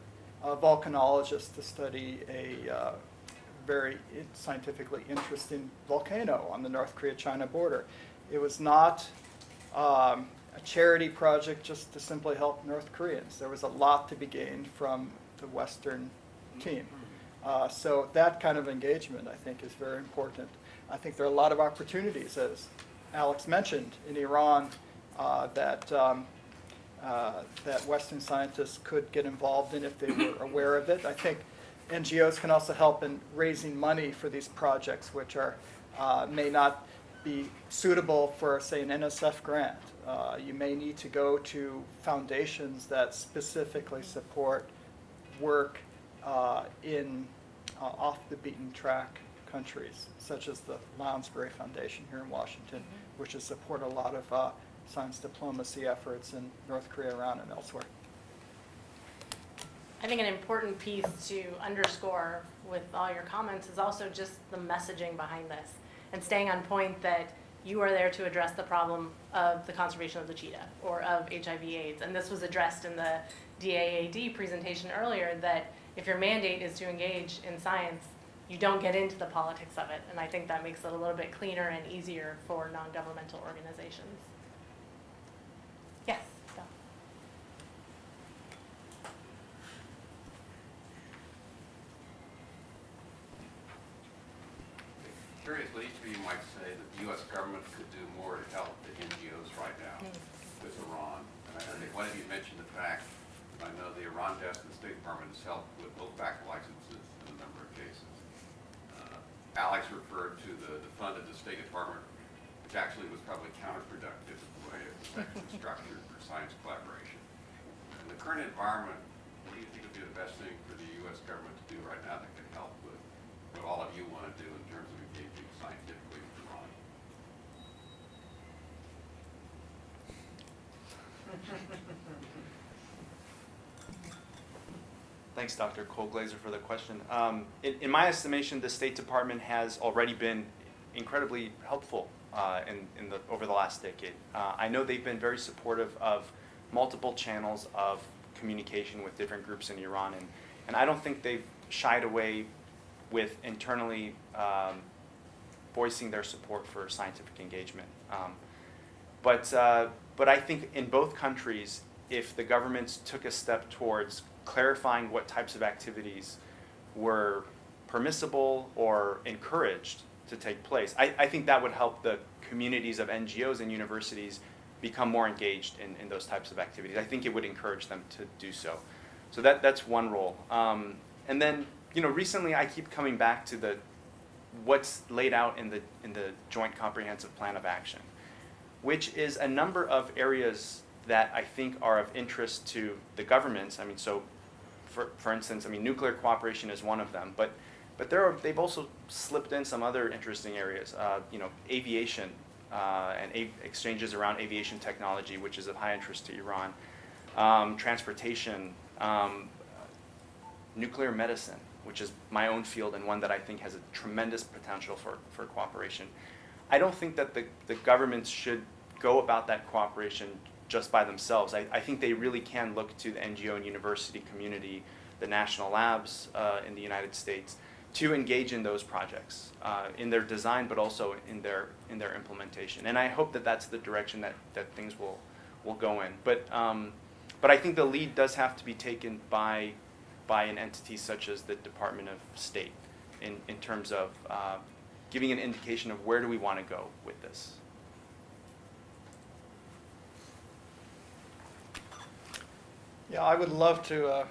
volcanologists to study a very scientifically interesting volcano on the North Korea-China border. It was not a charity project just to simply help North Koreans. There was a lot to be gained from the Western team. So that kind of engagement, I think, is very important. I think there are a lot of opportunities, as Alex mentioned, in Iran that Western scientists could get involved in if they were aware of it. I think NGOs can also help in raising money for these projects, which are may not be suitable for, say, an NSF grant. You may need to go to foundations that specifically support work in off the beaten track countries, such as the Lounsbury Foundation here in Washington, which has supported a lot of science diplomacy efforts in North Korea, Iran, and elsewhere. I think an important piece to underscore with all your comments is also just the messaging behind this and staying on point that you are there to address the problem of the conservation of the cheetah or of HIV/AIDS. And this was addressed in the DAAD presentation earlier, that if your mandate is to engage in science, you don't get into the politics of it. And I think that makes it a little bit cleaner and easier for non-governmental organizations. Yes, go. Curiously, each of you might say that the U.S. government could do more to help the NGOs right now with Iran. And I think one of you mentioned the fact, I know the Iran desk and the State Department has helped with look-back licenses in a number of cases. Alex referred to the fund of the State Department, which actually was probably counterproductive in the way it was actually structured for science collaboration. In the current environment, what do you think would be the best thing for the U.S. government to do right now that could help with what all of you want to do in terms of engaging scientifically with Iran? Thanks, Dr. Cole-Glazer, for the question. In my estimation, the State Department has already been incredibly helpful over the last decade. I know they've been very supportive of multiple channels of communication with different groups in Iran, and I don't think they've shied away with internally voicing their support for scientific engagement. But I think in both countries, if the governments took a step towards clarifying what types of activities were permissible or encouraged to take place, I think that would help the communities of NGOs and universities become more engaged in those types of activities. I think it would encourage them to do so. So that's one role. And then, recently I keep coming back to what's laid out in the Joint Comprehensive Plan of Action, which is a number of areas that I think are of interest to the governments. I mean, so for instance, nuclear cooperation is one of them, but they've also slipped in some other interesting areas. Aviation and exchanges around aviation technology, which is of high interest to Iran. Transportation, nuclear medicine, which is my own field and one that I think has a tremendous potential for cooperation. I don't think that the governments should go about that cooperation just by themselves. I think they really can look to the NGO and university community, the national labs in the United States, to engage in those projects, in their design, but also in their implementation. And I hope that that's the direction that things will go in. But I think the lead does have to be taken by an entity such as the Department of State in terms of giving an indication of where do we want to go with this. Yeah, I would love to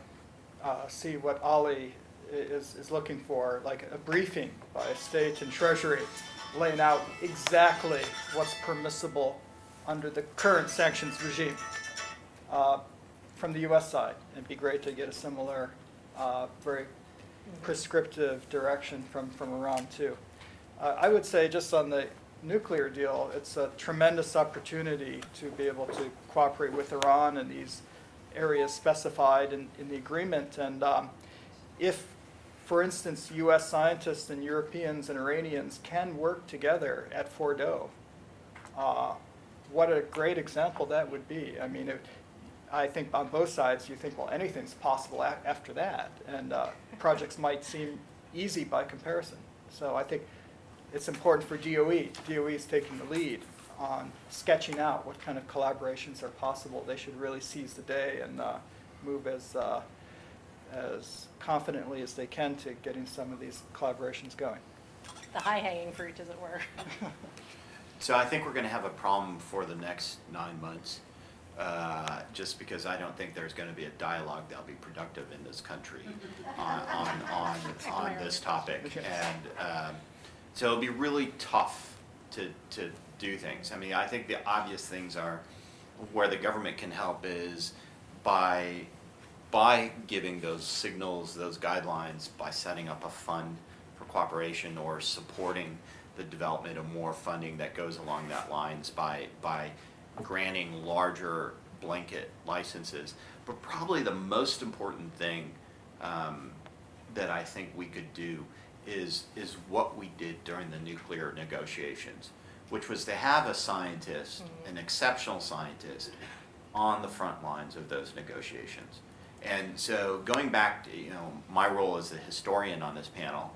see what Ali is looking for, like a briefing by State and Treasury laying out exactly what's permissible under the current sanctions regime from the U.S. side. It'd be great to get a similar, very prescriptive direction from Iran too. I would say just on the nuclear deal, it's a tremendous opportunity to be able to cooperate with Iran in these areas specified in the agreement. And if, for instance, U.S. scientists and Europeans and Iranians can work together at Fordo, what a great example that would be. I mean, I think on both sides you think, well, anything's possible after that, and projects might seem easy by comparison. So I think it's important for DOE. DOE is taking the lead on sketching out what kind of collaborations are possible. They should really seize the day and move as confidently as they can to getting some of these collaborations going. The high-hanging fruit, as it were. So I think we're going to have a problem for the next 9 months, just because I don't think there's going to be a dialogue that'll be productive in this country on this topic. And so it'll be really tough to do things. I mean, I think the obvious things are where the government can help is by giving those signals, those guidelines, by setting up a fund for cooperation or supporting the development of more funding that goes along that lines by granting larger blanket licenses. But probably the most important thing that I think we could do is what we did during the nuclear negotiations, which was to have a scientist, an exceptional scientist, on the front lines of those negotiations. And so going back to my role as a historian on this panel,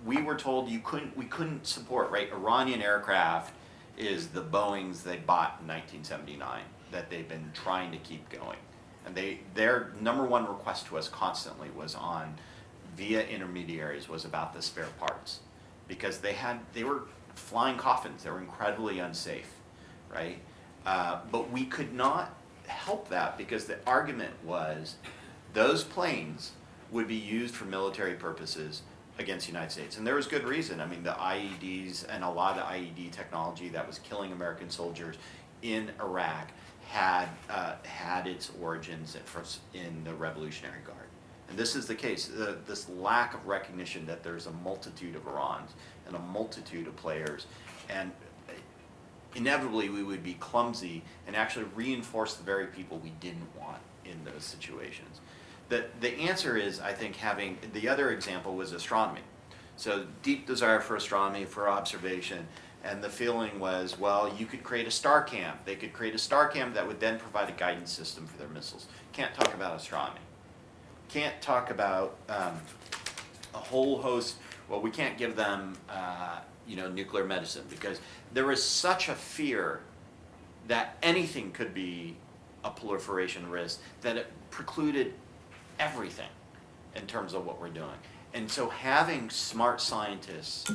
we were told we couldn't support, right? Iranian aircraft is the Boeings they bought in 1979 that they've been trying to keep going. And their number one request to us constantly was on, via intermediaries, was about the spare parts. Because they were flying coffins, they were incredibly unsafe, right? But we could not help that because the argument was those planes would be used for military purposes against the United States. And there was good reason. I mean, the IEDs and a lot of the IED technology that was killing American soldiers in Iraq had its origins in the Revolutionary Guard. And this is the case, this lack of recognition that there's a multitude of Irans and a multitude of players. And inevitably we would be clumsy and actually reinforce the very people we didn't want in those situations. The answer is, I think, the other example was astronomy. So deep desire for astronomy, for observation, and the feeling was, well, you could create a star camp. They could create a star camp that would then provide a guidance system for their missiles. Can't talk about astronomy. Can't talk about a whole host, well, we can't give them nuclear medicine because there is such a fear that anything could be a proliferation risk that it precluded everything in terms of what we're doing. And so having smart scientists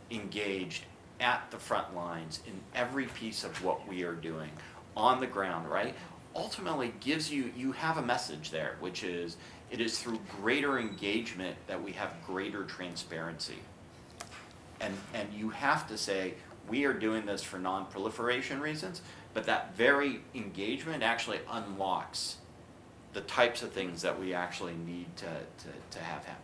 engaged at the front lines in every piece of what we are doing on the ground, right, ultimately gives you have a message there, which is it is through greater engagement that we have greater transparency. And you have to say, we are doing this for non-proliferation reasons, but that very engagement actually unlocks the types of things that we actually need to have happen.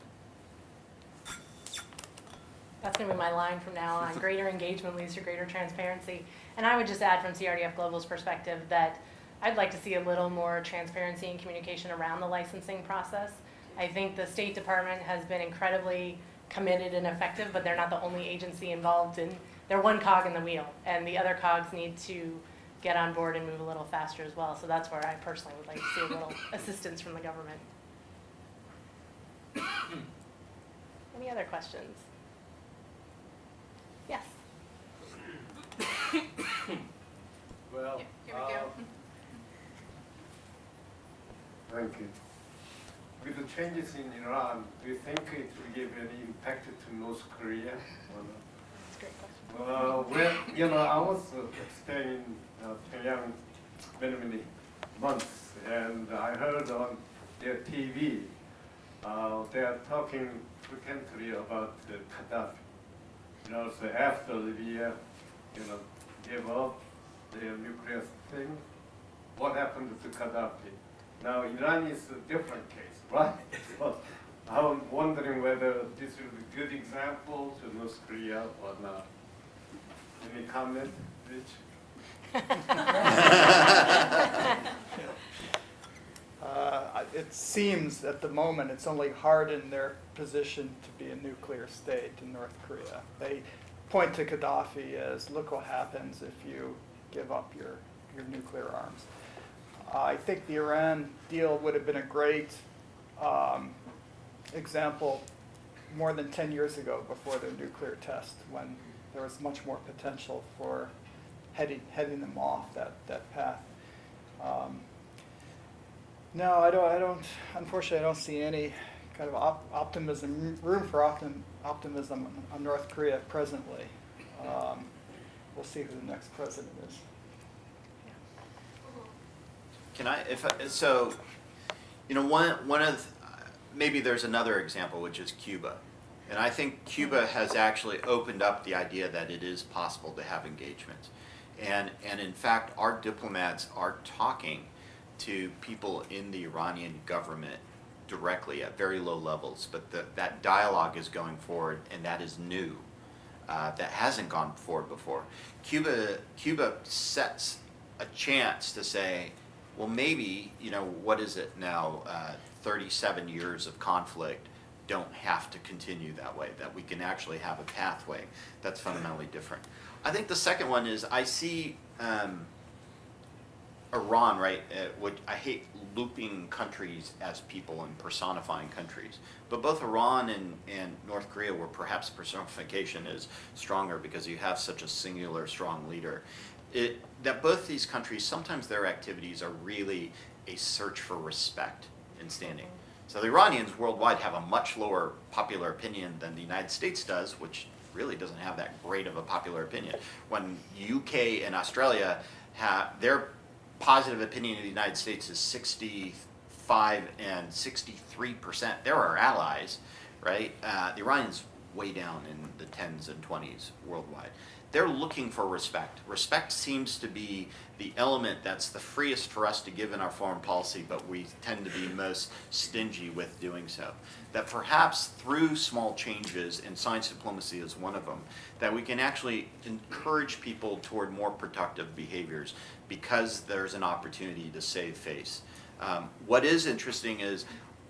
That's going to be my line from now on. Greater engagement leads to greater transparency. And I would just add from CRDF Global's perspective that I'd like to see a little more transparency and communication around the licensing process. I think the State Department has been incredibly committed and effective, but they're not the only agency involved they're one cog in the wheel, and the other cogs need to get on board and move a little faster as well. So that's where I personally would like to see a little assistance from the government. Any other questions? Yes. Well, Here we go. thank you. With the changes in Iran, do you think it will give any impact to North Korea? That's a great question. I was staying in Pyongyang many months, and I heard on their TV they are talking frequently about Gaddafi. So after Libya, gave up their nuclear thing, what happened to Gaddafi? Now Iran is a different case, right? I'm wondering whether this is a good example to North Korea or not. Any comment, Rich? It seems at the moment it's only hardened their position to be a nuclear state in North Korea. They point to Gaddafi as, look what happens if you give up your nuclear arms. I think the Iran deal would have been a great example more than 10 years ago before their nuclear test, when there was much more potential for heading them off that path. No, I don't. Unfortunately, I don't see any kind of room for optimism on North Korea presently. We'll see who the next president is. Can I, one of, maybe there's another example, which is Cuba. And I think Cuba has actually opened up the idea that it is possible to have engagement. And in fact, our diplomats are talking to people in the Iranian government directly at very low levels, but that dialogue is going forward, and that is new. That hasn't gone forward before. Cuba sets a chance to say, well, maybe, what is it now, 37 years of conflict don't have to continue that way, that we can actually have a pathway that's fundamentally different. I think the second one is I see Iran, right, which I hate looping countries as people and personifying countries, but both Iran and North Korea, where perhaps personification is stronger because you have such a singular strong leader, that both these countries, sometimes their activities are really a search for respect and standing. So the Iranians worldwide have a much lower popular opinion than the United States does, which really doesn't have that great of a popular opinion. When UK and Australia have their positive opinion of the United States is 65 and 63%. They're our allies, right? The Iranians way down in the 10s and 20s worldwide. They're looking for respect. Respect seems to be the element that's the freest for us to give in our foreign policy, but we tend to be most stingy with doing so. That perhaps through small changes, and science diplomacy is one of them, that we can actually encourage people toward more productive behaviors because there's an opportunity to save face. What is interesting is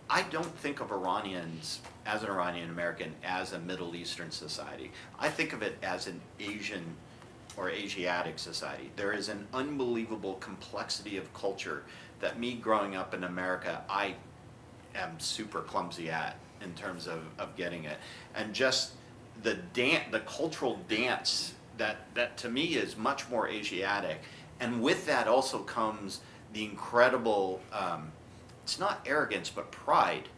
I don't think of Iranians as an Iranian American as a Middle Eastern society. I think of it as an Asian or Asiatic society. There is an unbelievable complexity of culture that me growing up in America, I am super clumsy at in terms of getting it. And just the cultural dance that to me is much more Asiatic. And with that also comes the incredible, it's not arrogance, but pride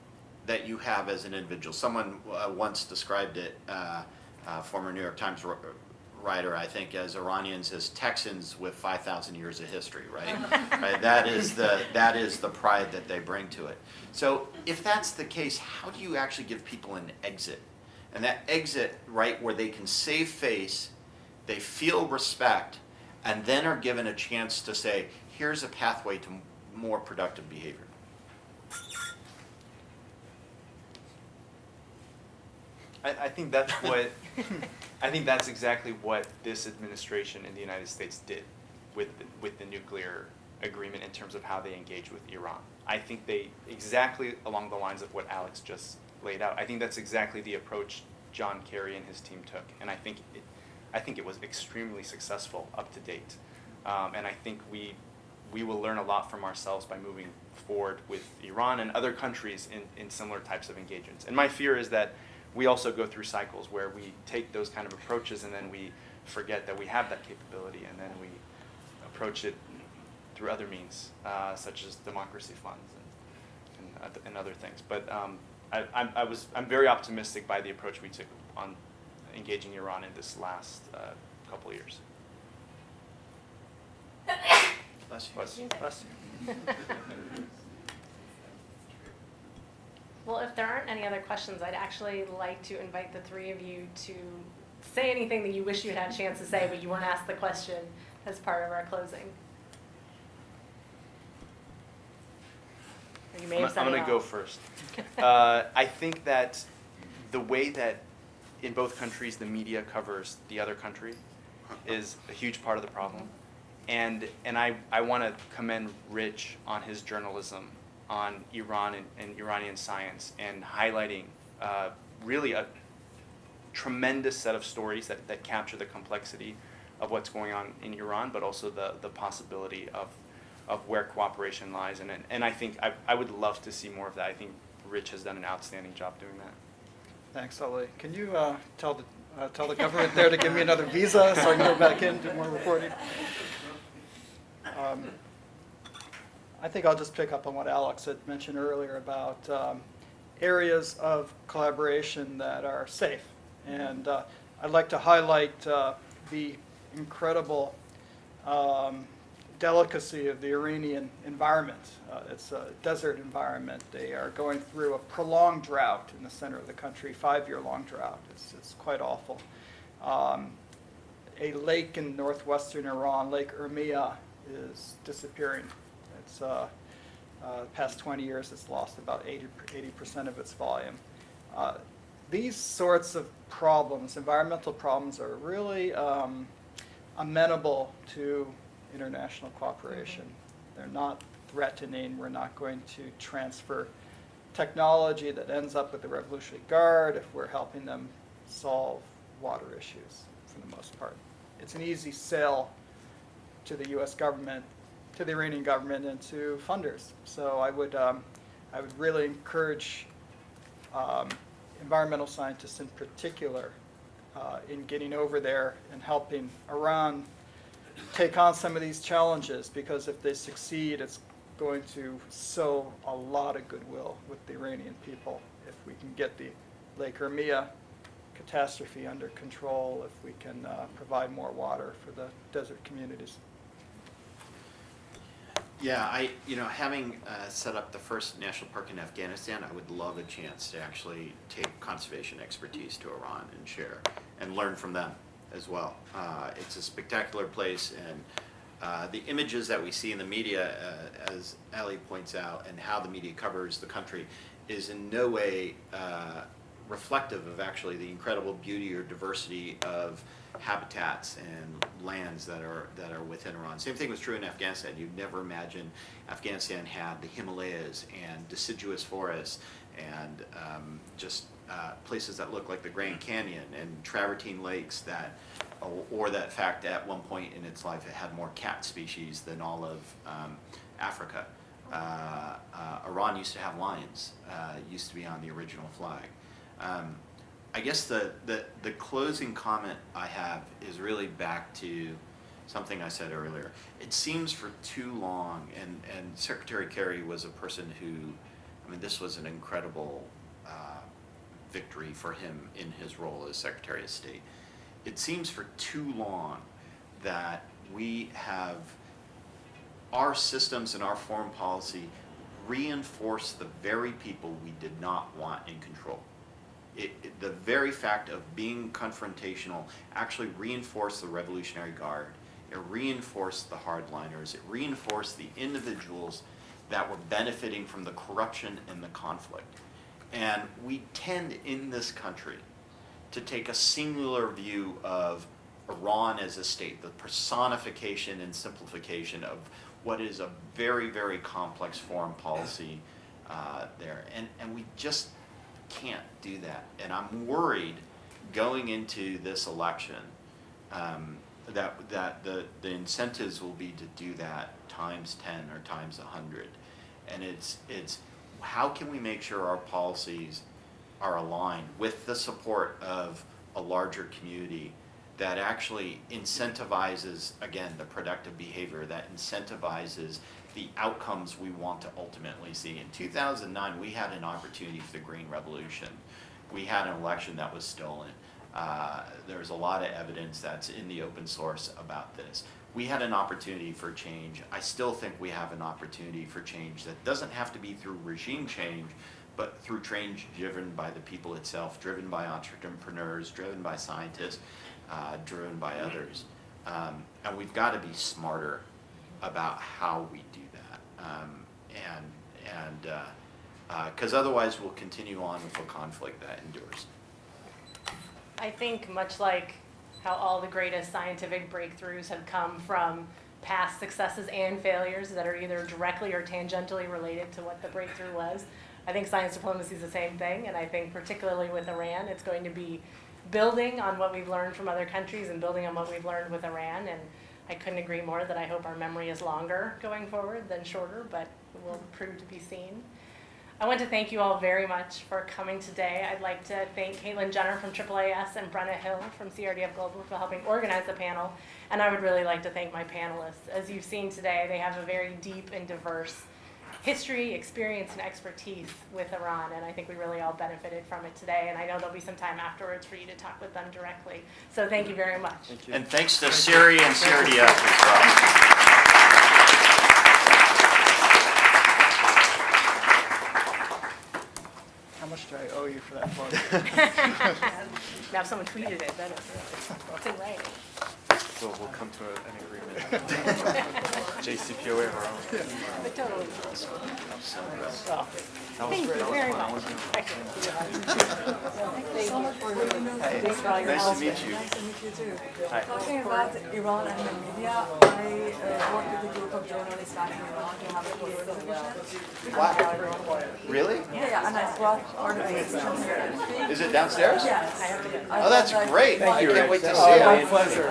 that you have as an individual. Someone once described it, former New York Times writer, I think, as Iranians as Texans with 5,000 years of history, right? Right? That is the pride that they bring to it. So if that's the case, how do you actually give people an exit? And that exit, right, where they can save face, they feel respect, and then are given a chance to say, here's a pathway to more productive behavior. I think that's what I think that's exactly what this administration in the United States did with the nuclear agreement in terms of how they engage with Iran. I think they exactly along the lines of what Alex just laid out. I think that's exactly the approach John Kerry and his team took, and I think it was extremely successful up to date. And I think we will learn a lot from ourselves by moving forward with Iran and other countries in similar types of engagements. And my fear is that we also go through cycles where we take those kind of approaches and then we forget that we have that capability, and then we approach it through other means, such as democracy funds and other things. But I'm very optimistic by the approach we took on engaging Iran in this last couple of years. Bless you. Bless you. Bless you. Well, if there aren't any other questions, I'd actually like to invite the three of you to say anything that you wish you had a chance to say, but you weren't asked the question as part of our closing. You may have said I'm going it to all. go first. I think that the way that in both countries the media covers the other country is a huge part of the problem. And I want to commend Rich on his journalism on Iran and Iranian science, and highlighting really a tremendous set of stories that capture the complexity of what's going on in Iran, but also the possibility of where cooperation lies. And I think I would love to see more of that. I think Rich has done an outstanding job doing that. Thanks, Ali. Can you tell the government there to give me another visa so I can go back in, do more reporting? I think I'll just pick up on what Alex had mentioned earlier about areas of collaboration that are safe. And I'd like to highlight the incredible delicacy of the Iranian environment. It's a desert environment. They are going through a prolonged drought in the center of the country, 5-year-long drought. It's quite awful. A lake in northwestern Iran, Lake Urmia, is disappearing. It's past 20 years, it's lost about 80% of its volume. These sorts of problems, environmental problems, are really amenable to international cooperation. They're not threatening. We're not going to transfer technology that ends up with the Revolutionary Guard if we're helping them solve water issues for the most part. It's an easy sell to the U.S. government, to the Iranian government, and to funders. So I would really encourage environmental scientists in particular in getting over there and helping Iran take on some of these challenges, because if they succeed, it's going to sow a lot of goodwill with the Iranian people if we can get the Lake Urmia catastrophe under control, if we can provide more water for the desert communities. Yeah, having set up the first national park in Afghanistan, I would love a chance to actually take conservation expertise to Iran and share and learn from them as well. It's a spectacular place, and the images that we see in the media, as Ali points out, and how the media covers the country is in no way reflective of actually the incredible beauty or diversity of habitats and lands that are within Iran. Same thing was true in Afghanistan. You'd never imagine Afghanistan had the Himalayas and deciduous forests and just places that look like the Grand Canyon and travertine lakes or that fact at one point in its life it had more cat species than all of Africa. Iran used to have lions, used to be on the original flag. I guess the closing comment I have is really back to something I said earlier. It seems for too long, and Secretary Kerry was a person who, this was an incredible victory for him in his role as Secretary of State. It seems for too long that we have our systems and our foreign policy reinforce the very people we did not want in control. The very fact of being confrontational actually reinforced the Revolutionary Guard. It reinforced the hardliners. It reinforced the individuals that were benefiting from the corruption and the conflict. And we tend in this country to take a singular view of Iran as a state, the personification and simplification of what is a very, very complex foreign policy there. And we just can't do that. And I'm worried going into this election that the incentives will be to do that times 10 or times 100. And it's how can we make sure our policies are aligned with the support of a larger community that actually incentivizes, again, the productive behavior, that incentivizes the outcomes we want to ultimately see. In 2009, we had an opportunity for the Green Revolution. We had an election that was stolen. There's a lot of evidence that's in the open source about this. We had an opportunity for change. I still think we have an opportunity for change that doesn't have to be through regime change, but through change driven by the people itself, driven by entrepreneurs, driven by scientists, driven by others. And we've got to be smarter about how we do that. and because otherwise we'll continue on with a conflict that endures. I think much like how all the greatest scientific breakthroughs have come from past successes and failures that are either directly or tangentially related to what the breakthrough was, I think science diplomacy is the same thing, and I think particularly with Iran, it's going to be building on what we've learned from other countries and building on what we've learned with Iran, and I couldn't agree more that I hope our memory is longer going forward than shorter, but it will prove to be seen. I want to thank you all very much for coming today. I'd like to thank Caitlin Jenner from AAAS and Brenna Hill from CRDF Global for helping organize the panel, and I would really like to thank my panelists. As you've seen today, they have a very deep and diverse history, experience, and expertise with Iran, and I think we really all benefited from it today, and I know there'll be some time afterwards for you to talk with them directly. So thank you very much. Thank you. And thanks to Siri and CRDF as well. How much do I owe you for that plug? Now if someone tweeted it, then it's in writing. So we'll come to an agreement. JCPOA of our own. But totally. That was Thank great. you very much. Thank you for your Thanks for all your Nice help. to meet you. Nice to meet you too. Hi. Talking about Iran and the media, I work with a group of journalists back in Iran to have a political division. Wow. Really? Yeah, and I brought part of the exhibition here. Is it downstairs? Yes. I have to go. Oh, that's great. I can't wait to see My it. pleasure.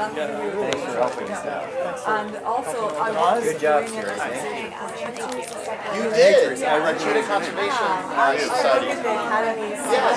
Thanks for helping us out. And also, I was Good job, doing an Siri. associate You did. I read Conservation I work Studies. with the Academies. Yes.